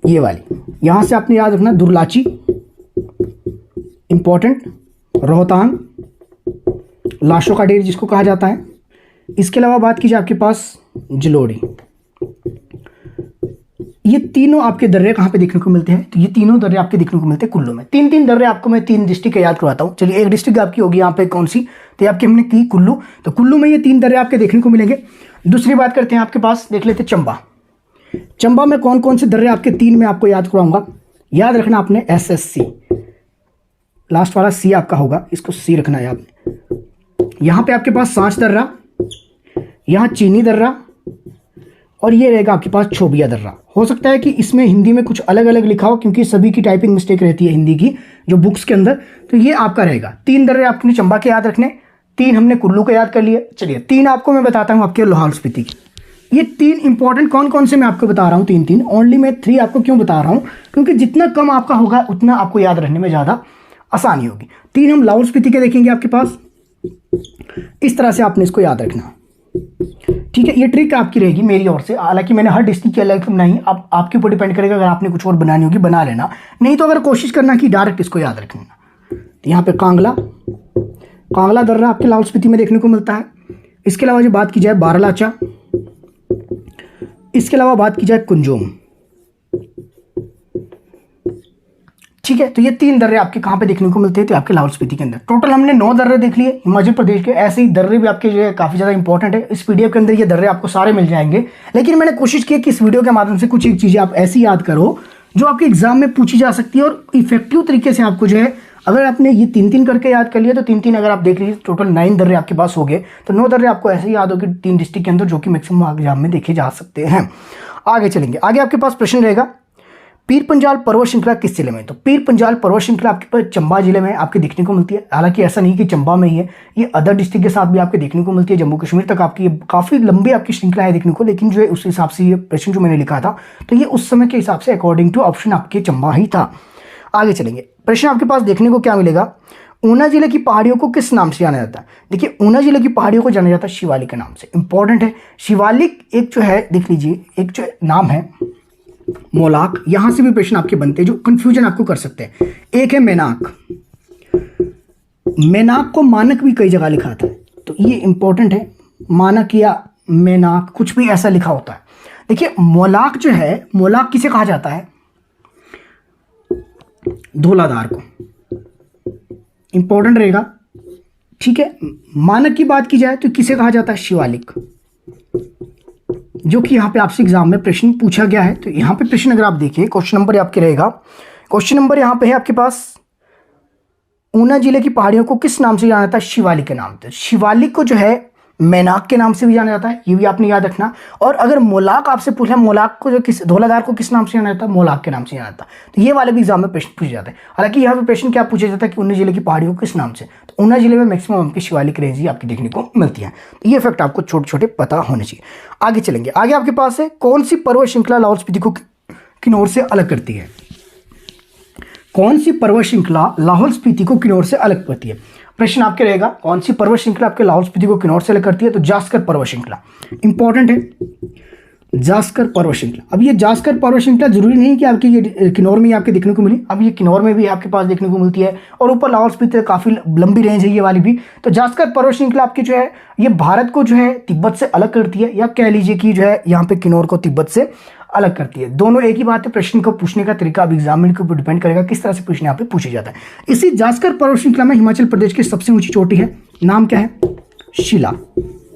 ये वाली, यहां से आपने याद रखना, दुर्लाची इंपॉर्टेंट, रोहतांग, लाशों का ढेर जिसको कहा जाता है। इसके अलावा बात कीजिए आपके पास जलोड़ी। ये तीनों आपके दर्रे कहाँ पे देखने को मिलते हैं, तो ये तीनों दर्रे आपके देखने को मिलते हैं कुल्लू में। 3 दर्रे आपको मैं 3 डिस्ट्रिक्ट याद करवाता हूँ। चलिए, एक डिस्ट्रिक्ट आपकी होगी यहाँ पे कौन सी, तो आपकी हमने की कुल्लू। तो कुल्लू में ये 3 दर्रे आपके देखने को मिलेंगे। दूसरी बात करते हैं आपके पास, देख लेते चंबा। चंबा में कौन कौन से दर्रे आपके 3 में आपको याद करवाऊंगा। याद रखना आपने SSC, लास्ट वाला C आपका होगा, इसको C रखना है आपने। यहाँ पे आपके पास सांच दर्रा, यहाँ चीनी दर्रा, और ये रहेगा आपके पास छोबिया दर्रा। हो सकता है कि इसमें हिंदी में कुछ अलग अलग लिखा हो, क्योंकि सभी की टाइपिंग मिस्टेक रहती है हिंदी की जो बुक्स के अंदर। तो ये आपका रहेगा। 3 दर्रे आपने चंबा के याद रखने, 3 हमने कुल्लू के याद कर लिए। चलिए, 3 आपको मैं बताता हूँ आपके लाहौल स्पीति की। ये 3 इंपॉर्टेंट कौन कौन से मैं आपको बता रहा हूँ, 3 ओनली। मैं 3 आपको क्यों बता रहा हूँ, क्योंकि जितना कम आपका होगा उतना आपको याद रखने में ज़्यादा आसानी होगी। 3 हम लाहौल स्पीति के देखेंगे आपके पास। इस तरह से आपने इसको याद रखना, ठीक है। ये ट्रिक आपकी रहेगी मेरी ओर से। हालांकि मैंने हर डिस्ट्रिक्ट की अलग बनाई, अब आपके ऊपर डिपेंड करेगा। अगर आपने कुछ और बनानी होगी बना लेना, नहीं तो अगर कोशिश करना कि डायरेक्ट इसको याद रखना। तो यहाँ पे कांगला दर्रा आपके लाहौल स्पीति में देखने को मिलता है। इसके अलावा जो बात की जाए बारालाचा, इसके अलावा बात की जाए कुंजोम, ठीक है। तो ये 3 दर्रे आपके कहाँ पे देखने को मिलते हैं, तो आपके लाहौल स्पीति के अंदर। टोटल हमने 9 दर्रे देख लिए हिमाचल प्रदेश के। ऐसे ही दर्रे भी आपके जो है काफ़ी ज़्यादा इंपॉर्टेंट है। इस पीडीएफ के अंदर ये दर्रे आपको सारे मिल जाएंगे। लेकिन मैंने कोशिश की कि इस वीडियो के माध्यम से कुछ एक चीज़ें आप ऐसी याद करो जो आपके एग्जाम में पूछी जा सकती है, और इफेक्टिव तरीके से आपको जो है, अगर आपने ये 3 करके याद कर लिया तो 3 अगर आप देख लीजिए, टोटल 9 दर्रे आपके पास हो गए। तो 9 दर्रे आपको ऐसे ही याद होगी 3 डिस्ट्रिक्ट के अंदर, जो कि मैक्सिमम एग्जाम में देखे जा सकते हैं। आगे चलेंगे। आगे आपके पास प्रश्न रहेगा, पीर पंजाल पर्वत श्रृंखला किस जिले में। तो पीर पंजाल पर्वत श्रृंखला आपके पास चंबा जिले में आपके देखने को मिलती है। हालांकि ऐसा नहीं कि चंबा में ही है, ये अदर डिस्ट्रिक्ट के साथ भी आपके देखने को मिलती है। जम्मू कश्मीर तक आपकी काफ़ी लंबी आपकी श्रृंखला है देखने को। लेकिन जो है उस हिसाब से ये प्रश्न जो मैंने लिखा था, तो ये उस समय के हिसाब से अकॉर्डिंग टू ऑप्शन आपके चंबा ही था। आगे चलेंगे। प्रश्न आपके पास देखने को क्या मिलेगा, ऊना जिले की पहाड़ियों को किस नाम से जाना जाता है। देखिए, ऊना जिले की पहाड़ियों को जाना जाता है शिवालिक के नाम से। इंपॉर्टेंट है। शिवालिक एक जो है, देख लीजिए, एक जो नाम है मोलाक। यहां से भी प्रश्न आपके बनते हैं जो कंफ्यूजन आपको कर सकते हैं। एक है मेनाक, मेनाक को मानक भी कई जगह लिखा था, तो ये इंपॉर्टेंट है। मानक या मेनाक कुछ भी ऐसा लिखा होता है। देखिए, मोलाक जो है, मोलाक किसे कहा जाता है, धौलाधार को। इंपॉर्टेंट रहेगा, ठीक है। मानक की बात की जाए तो किसे कहा जाता है, शिवालिक, जो कि यहाँ पे आपसे एग्जाम में प्रश्न पूछा गया है। तो यहाँ पे प्रश्न अगर आप देखिए, क्वेश्चन नंबर आपके रहेगा, क्वेश्चन नंबर यहाँ पे है आपके पास, ऊना जिले की पहाड़ियों को किस नाम से जाना जाता है, शिवालिक के नाम से। शिवालिक को जो है मेनाक के नाम से भी जाना जाता है, ये भी आपने याद रखना। और अगर मोलाक आपसे पूछा, मोलाक को जो किस, धौलाधार को किस नाम से जाना जाता है, मोलाक के नाम से जाना जाता है। तो ये वाले भी एग्जाम में प्रश्न पूछे जाते हैं। हालांकि यहाँ पे प्रश्न क्या पूछा जाता है कि ऊना जिले की पहाड़ियों को किस नाम से, तो ऊना जिले में मैक्सिमम आपकी शिवालिक रेंज ही आपकी देखने को मिलती है। तो ये फैक्ट आपको छोटे छोटे पता होने चाहिए। आगे चलेंगे। आगे आपके पास है, कौन सी पर्वत श्रृंखला लाहौल स्पीति को किन्नौर से अलग करती है। कौन सी पर्वत श्रृंखला लाहौल स्पीति को किन्नौर से अलग करती है। प्रश्न आपके रहेगा, कौन सी पर्वत श्रृंखला आपके लाहौल स्पीति को किन्नौर से अलग करती है, तो जास्कर पर्वत श्रृंखला। इंपॉर्टेंट है जास्कर पर्वत श्रृंखला। अब ये जास्कर पर्वत श्रृंखला जरूरी नहीं कि आपकी ये किन्नौर में ही आपके देखने को मिली, अब ये किन्नौर में भी आपके पास देखने को मिलती है। और ऊपर लाहौल स्पीति काफी लंबी रेंज है ये वाली भी। तो जास्कर पर्वत श्रृंखला आपकी जो है, ये भारत को जो है तिब्बत से अलग करती है, या कह लीजिए कि जो है यहाँ पे किन्नौर को तिब्बत से अलग करती है। दोनों एक ही बात है। प्रश्न को पूछने का तरीका अब एग्जामिनर के ऊपर डिपेंड करेगा किस तरह से प्रश्न यहाँ पे पूछे जाता है। इसी जास्कर पर्वत श्रृंखला में हिमाचल प्रदेश की सबसे ऊंची चोटी है, नाम क्या है, शिला।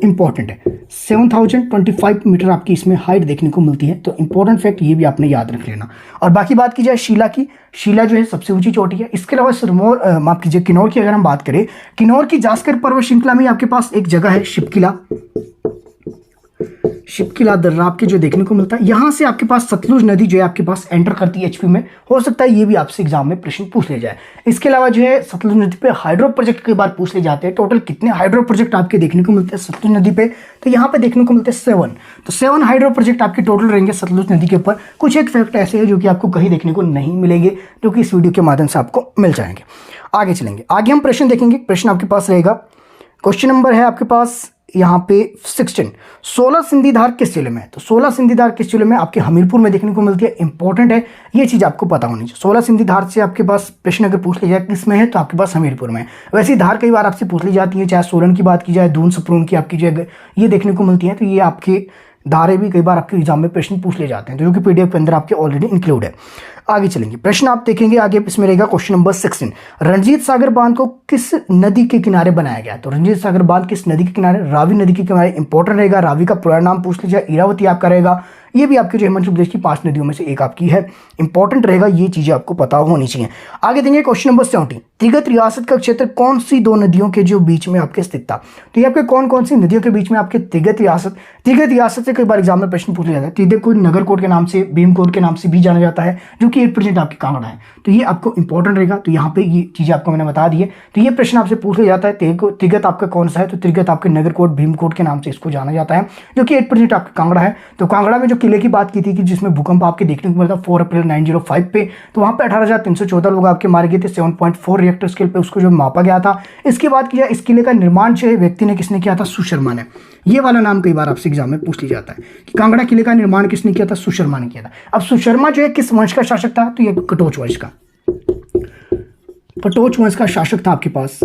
इंपॉर्टेंट है, 7025 मीटर आपकी इसमें हाइट देखने को मिलती है। तो इंपॉर्टेंट फैक्ट ये भी आपने याद रख लेना। और बाकी बात की जाए शिला की, शिला जो है सबसे ऊंची चोटी है। इसके अलावा सिरमौर, माफ कीजिए, किन्नौर की अगर हम बात करें, किन्नौर की जास्कर पर्वत श्रृंखला में आपके पास एक जगह है शिपकिला। शिप किला दर्रा आपके जो देखने को मिलता है, यहाँ से आपके पास सतलुज नदी जो है आपके पास एंटर करती है एचपी में। हो सकता है ये भी आपसे एग्जाम में प्रश्न पूछ ले जाए। इसके अलावा जो है सतलुज नदी पे हाइड्रो प्रोजेक्ट कई बार पूछ ले जाते हैं। टोटल कितने हाइड्रो प्रोजेक्ट आपके देखने को मिलते हैं सतलुज नदी पे, तो यहाँ पे देखने को मिलते हैं 7। तो 7 हाइड्रो प्रोजेक्ट आपके टोटल रहेंगे सतलुज नदी के ऊपर। कुछ एक फैक्ट ऐसे हैं जो कि आपको कहीं देखने को नहीं मिलेंगे, जो कि इस वीडियो के माध्यम से आपको मिल जाएंगे। आगे चलेंगे, आगे हम प्रश्न देखेंगे। प्रश्न आपके पास रहेगा, क्वेश्चन नंबर है आपके पास यहाँ पे 16, 16 सिंधी धार किस जिले में है? तो 16 सिंधी धार किस जिले में? आपके हमीरपुर में देखने को मिलती है। इंपॉर्टेंट है, ये चीज आपको पता होनी चाहिए। 16 सिंधी धार से आपके पास प्रश्न अगर पूछ लिया जाए किस में है, तो आपके पास हमीरपुर में है। वैसे ही धार कई बार आपसे पूछ ली जाती है, चाहे सोलन की बात की जाए, दून सप्रून की आपकी जगह ये देखने को मिलती है। तो ये आपके धारे भी कई बार आपके एग्जाम में प्रश्न पूछ ले जाते हैं, जो कि पीडीएफ के अंदर आपके ऑलरेडी इंक्लूड है। आगे चलेंगे, प्रश्न आप देखेंगे आगे इसमें रहेगा क्वेश्चन नंबर 16, रणजीत सागर बांध को किस नदी के किनारे बनाया गया? तो रणजीत सागर बांध किस नदी के किनारे? रावी नदी के किनारे। इंपॉर्टेंट रहेगा, रावी का पूरा नाम पूछ लीजिए, इरावती आपका रहेगा। ये भी आपके जो हिमाचल प्रदेश की 5 नदियों में से एक आपकी है। इंपॉर्टेंट रहेगा, ये चीजें आपको पता होनी चाहिए। आगे देंगे क्वेश्चन नंबर 17, त्रिगत रियासत का क्षेत्र कौन सी 2 नदियों के जो बीच में आपके स्थित था? तो ये आपके कौन कौन सी नदियों के बीच में आपके त्रिगत रियासत? त्रिगत रियासत से कई बार एग्जाम में प्रश्न पूछ लिया जाता है। त्रिगत को नगरकोट के नाम से, भीमकोट के नाम से भी जाना जाता है, जो कि 8% आपके कांगड़ा है। तो ये आपको इंपॉर्टेंट रहेगा। तो यहाँ पे ये चीजें आपको मैंने बता दी है। तो ये प्रश्न आपसे पूछ लिया जाता है, त्रिगत आपका कौन सा है? तो त्रिगत आपके नगरकोट, भीमकोट के नाम से इसको जाना जाता है, जो कि 8% आपका कांगड़ा है। तो कांगड़ा में जो किले की बात की थी कि जिसमें भूकंप आपके देखने को मिला था 4 अप्रैल 1905 पे, तो वहां पे 18,314 लोग आपके मारे गए थे। 7.4 रिएक्टर स्केल पे उसको जो मापा गया था। इसके बाद किया, इस किले का निर्माण जो है व्यक्ति ने किसने किया था? सुशर्मा ने। ये वाला नाम कई बार आपसे एग्जाम में पूछ लिया जाता है कि कांगड़ा किले का निर्माण किसने किया था? सुशर्मा ने किया था। अब सुशर्मा जो है किस वंश का शासक था? तो ये कटोच वंश का, कटोच वंश का शासक था आपके पास।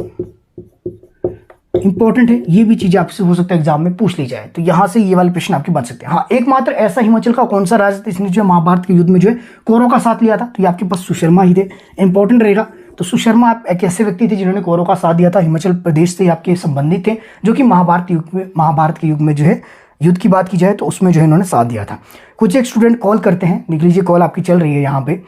इंपॉर्टेंट है, ये भी चीजें आपसे हो सकता है एग्जाम में पूछ ली जाए। तो यहां से ये वाले प्रश्न आपके बन सकते हैं। हाँ, एकमात्र ऐसा हिमाचल का कौन सा राज्य था इसने जो महाभारत के युद्ध में जो है कौरवों का साथ लिया था? तो ये आपके पास सुशर्मा ही थे। इंपॉर्टेंट रहेगा। तो सुशर्मा आप एक ऐसे व्यक्ति थे जिन्होंने कौरवों का साथ दिया था, हिमाचल प्रदेश से आपके संबंधित थे, जो कि महाभारत के युग में जो है युद्ध की बात की जाए तो उसमें जो है इन्होंने साथ दिया था। कुछ एक स्टूडेंट कॉल करते हैं, देख लीजिए कॉल आपकी चल रही है यहाँ पे।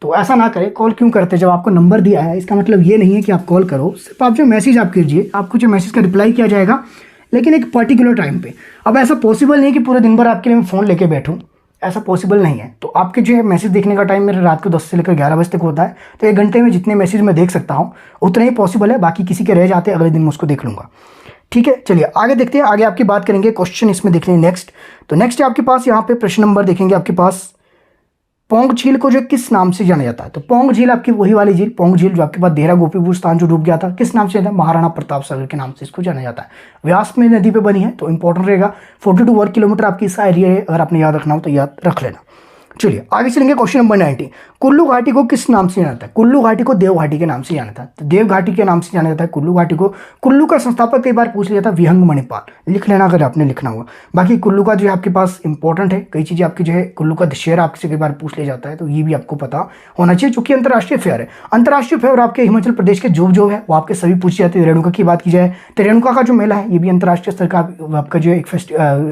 तो ऐसा ना करें, कॉल क्यों करते? जब आपको नंबर दिया है इसका मतलब ये नहीं है कि आप कॉल करो, सिर्फ आप जो मैसेज आप कीजिए, आपको जो मैसेज का रिप्लाई किया जाएगा, लेकिन एक पर्टिकुलर टाइम पे। अब ऐसा पॉसिबल नहीं कि पूरे दिन भर आपके लिए मैं फ़ोन लेके बैठूं, ऐसा पॉसिबल नहीं है। तो आपके जो है मैसेज देखने का टाइम मेरे रात को 10 से लेकर 11 बजे तक होता है। तो 1 घंटे में जितने मैसेज मैं देख सकता हूँ उतना ही पॉसिबल है। बाकी किसी के रह जाते हैं अगले दिन मैं उसको देख लूँगा। ठीक है, चलिए आगे देखते हैं। आगे आपकी बात करेंगे, क्वेश्चन इसमें देख लेंगे नेक्स्ट। तो नेक्स्ट आपके पास यहाँ पे प्रश्न नंबर देखेंगे आपके पास, पोंग झील को जो किस नाम से जाना जाता है? तो पोंग झील आपकी वही वाली झील, पोंग झील जो आपके पास देहरा गोपीपुर स्थान जो डूब गया था, किस नाम से जाता है? महाराणा प्रताप सागर के नाम से इसको जाना जाता है। व्यास में नदी पे बनी है। तो इंपॉर्टेंट रहेगा, 42 वर्ग किलोमीटर आपकी इसका एरिया है। अगर आपने याद रखना हो तो याद रख लेना। चलिए आगे चलेंगे, क्वेश्चन नंबर 19, कुल्लू घाटी को किस नाम से जाना जाता है? कुल्लू घाटी को देव घाटी के नाम से जाना जाता है। तो देव घाटी के नाम से जाना जाता है कुल्लू घाटी को। कुल्लू का संस्थापक कई बार पूछ लिया था विहंग मणिपाल, लिख लेना अगर आपने लिखना हुआ। बाकी कुल्लू का जो है आपके पास इंपॉर्टेंट है, कई चीजें आपकी जो है कुल्लू का दशहरा आपसे कई बार पूछ लिया जाता है, तो ये भी आपको पता होना चाहिए, चूंकि अंतर्राष्ट्रीय फेयर है। अंतर्राष्ट्रीय फेयर आपके हिमाचल प्रदेश के जो है वो आपके सभी पूछे जाते हैं। रेणुका की बात की जाए तो रेणुका का जो मेला है ये भी अंतर्राष्ट्रीय स्तर का आपका जो एक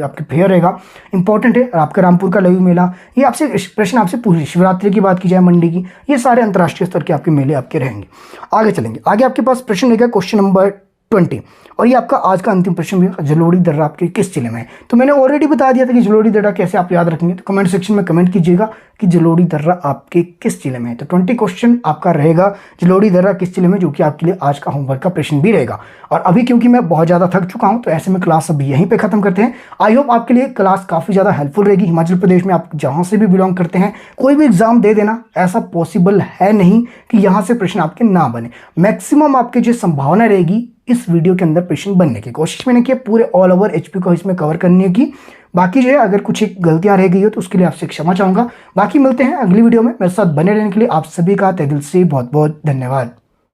आपके फेयर रहेगा, इंपॉर्टेंट है। और आपका रामपुर का लवी मेला, ये आपसे प्रश्न आपसे पूछ, शिवरात्रि की बात की जाए, मंडी की, ये सारे अंतर्राष्ट्रीय स्तर के आपके मेले आपके रहेंगे। आगे चलेंगे, आगे आपके पास प्रश्न रहेगा क्वेश्चन नंबर 20, और ये आपका आज का अंतिम प्रश्न भी, जलोड़ी दर्रा आपके किस जिले में है? तो मैंने ऑलरेडी बता दिया था कि जलोड़ी दर्रा कैसे आप याद रखेंगे। तो कमेंट सेक्शन में कमेंट कीजिएगा कि जलोड़ी दर्रा आपके किस जिले में है। तो 20 क्वेश्चन आपका रहेगा जलोड़ी दर्रा किस जिले में, जो कि आपके लिए आज का होमवर्क का प्रश्न भी रहेगा। और अभी क्योंकि मैं बहुत ज़्यादा थक चुका हूँ, तो ऐसे में क्लास अभी यहीं पर खत्म करते हैं। आई होप आपके लिए क्लास काफ़ी ज़्यादा हेल्पफुल रहेगी। हिमाचल प्रदेश में आप जहाँ से भी बिलोंग करते हैं, कोई भी एग्जाम दे देना, ऐसा पॉसिबल है नहीं कि यहाँ से प्रश्न आपके ना बने। मैक्सिमम आपकी जो संभावना रहेगी इस वीडियो के अंदर प्रश्न बनने की कोशिश मैंने की, पूरे ऑल ओवर एचपी को इसमें कवर करने की। बाकी जो है अगर कुछ एक गलतियां रह गई हो तो उसके लिए आपसे क्षमा चाहूंगा। बाकी मिलते हैं अगली वीडियो में। मेरे साथ बने रहने के लिए आप सभी का तहे दिल से बहुत बहुत धन्यवाद।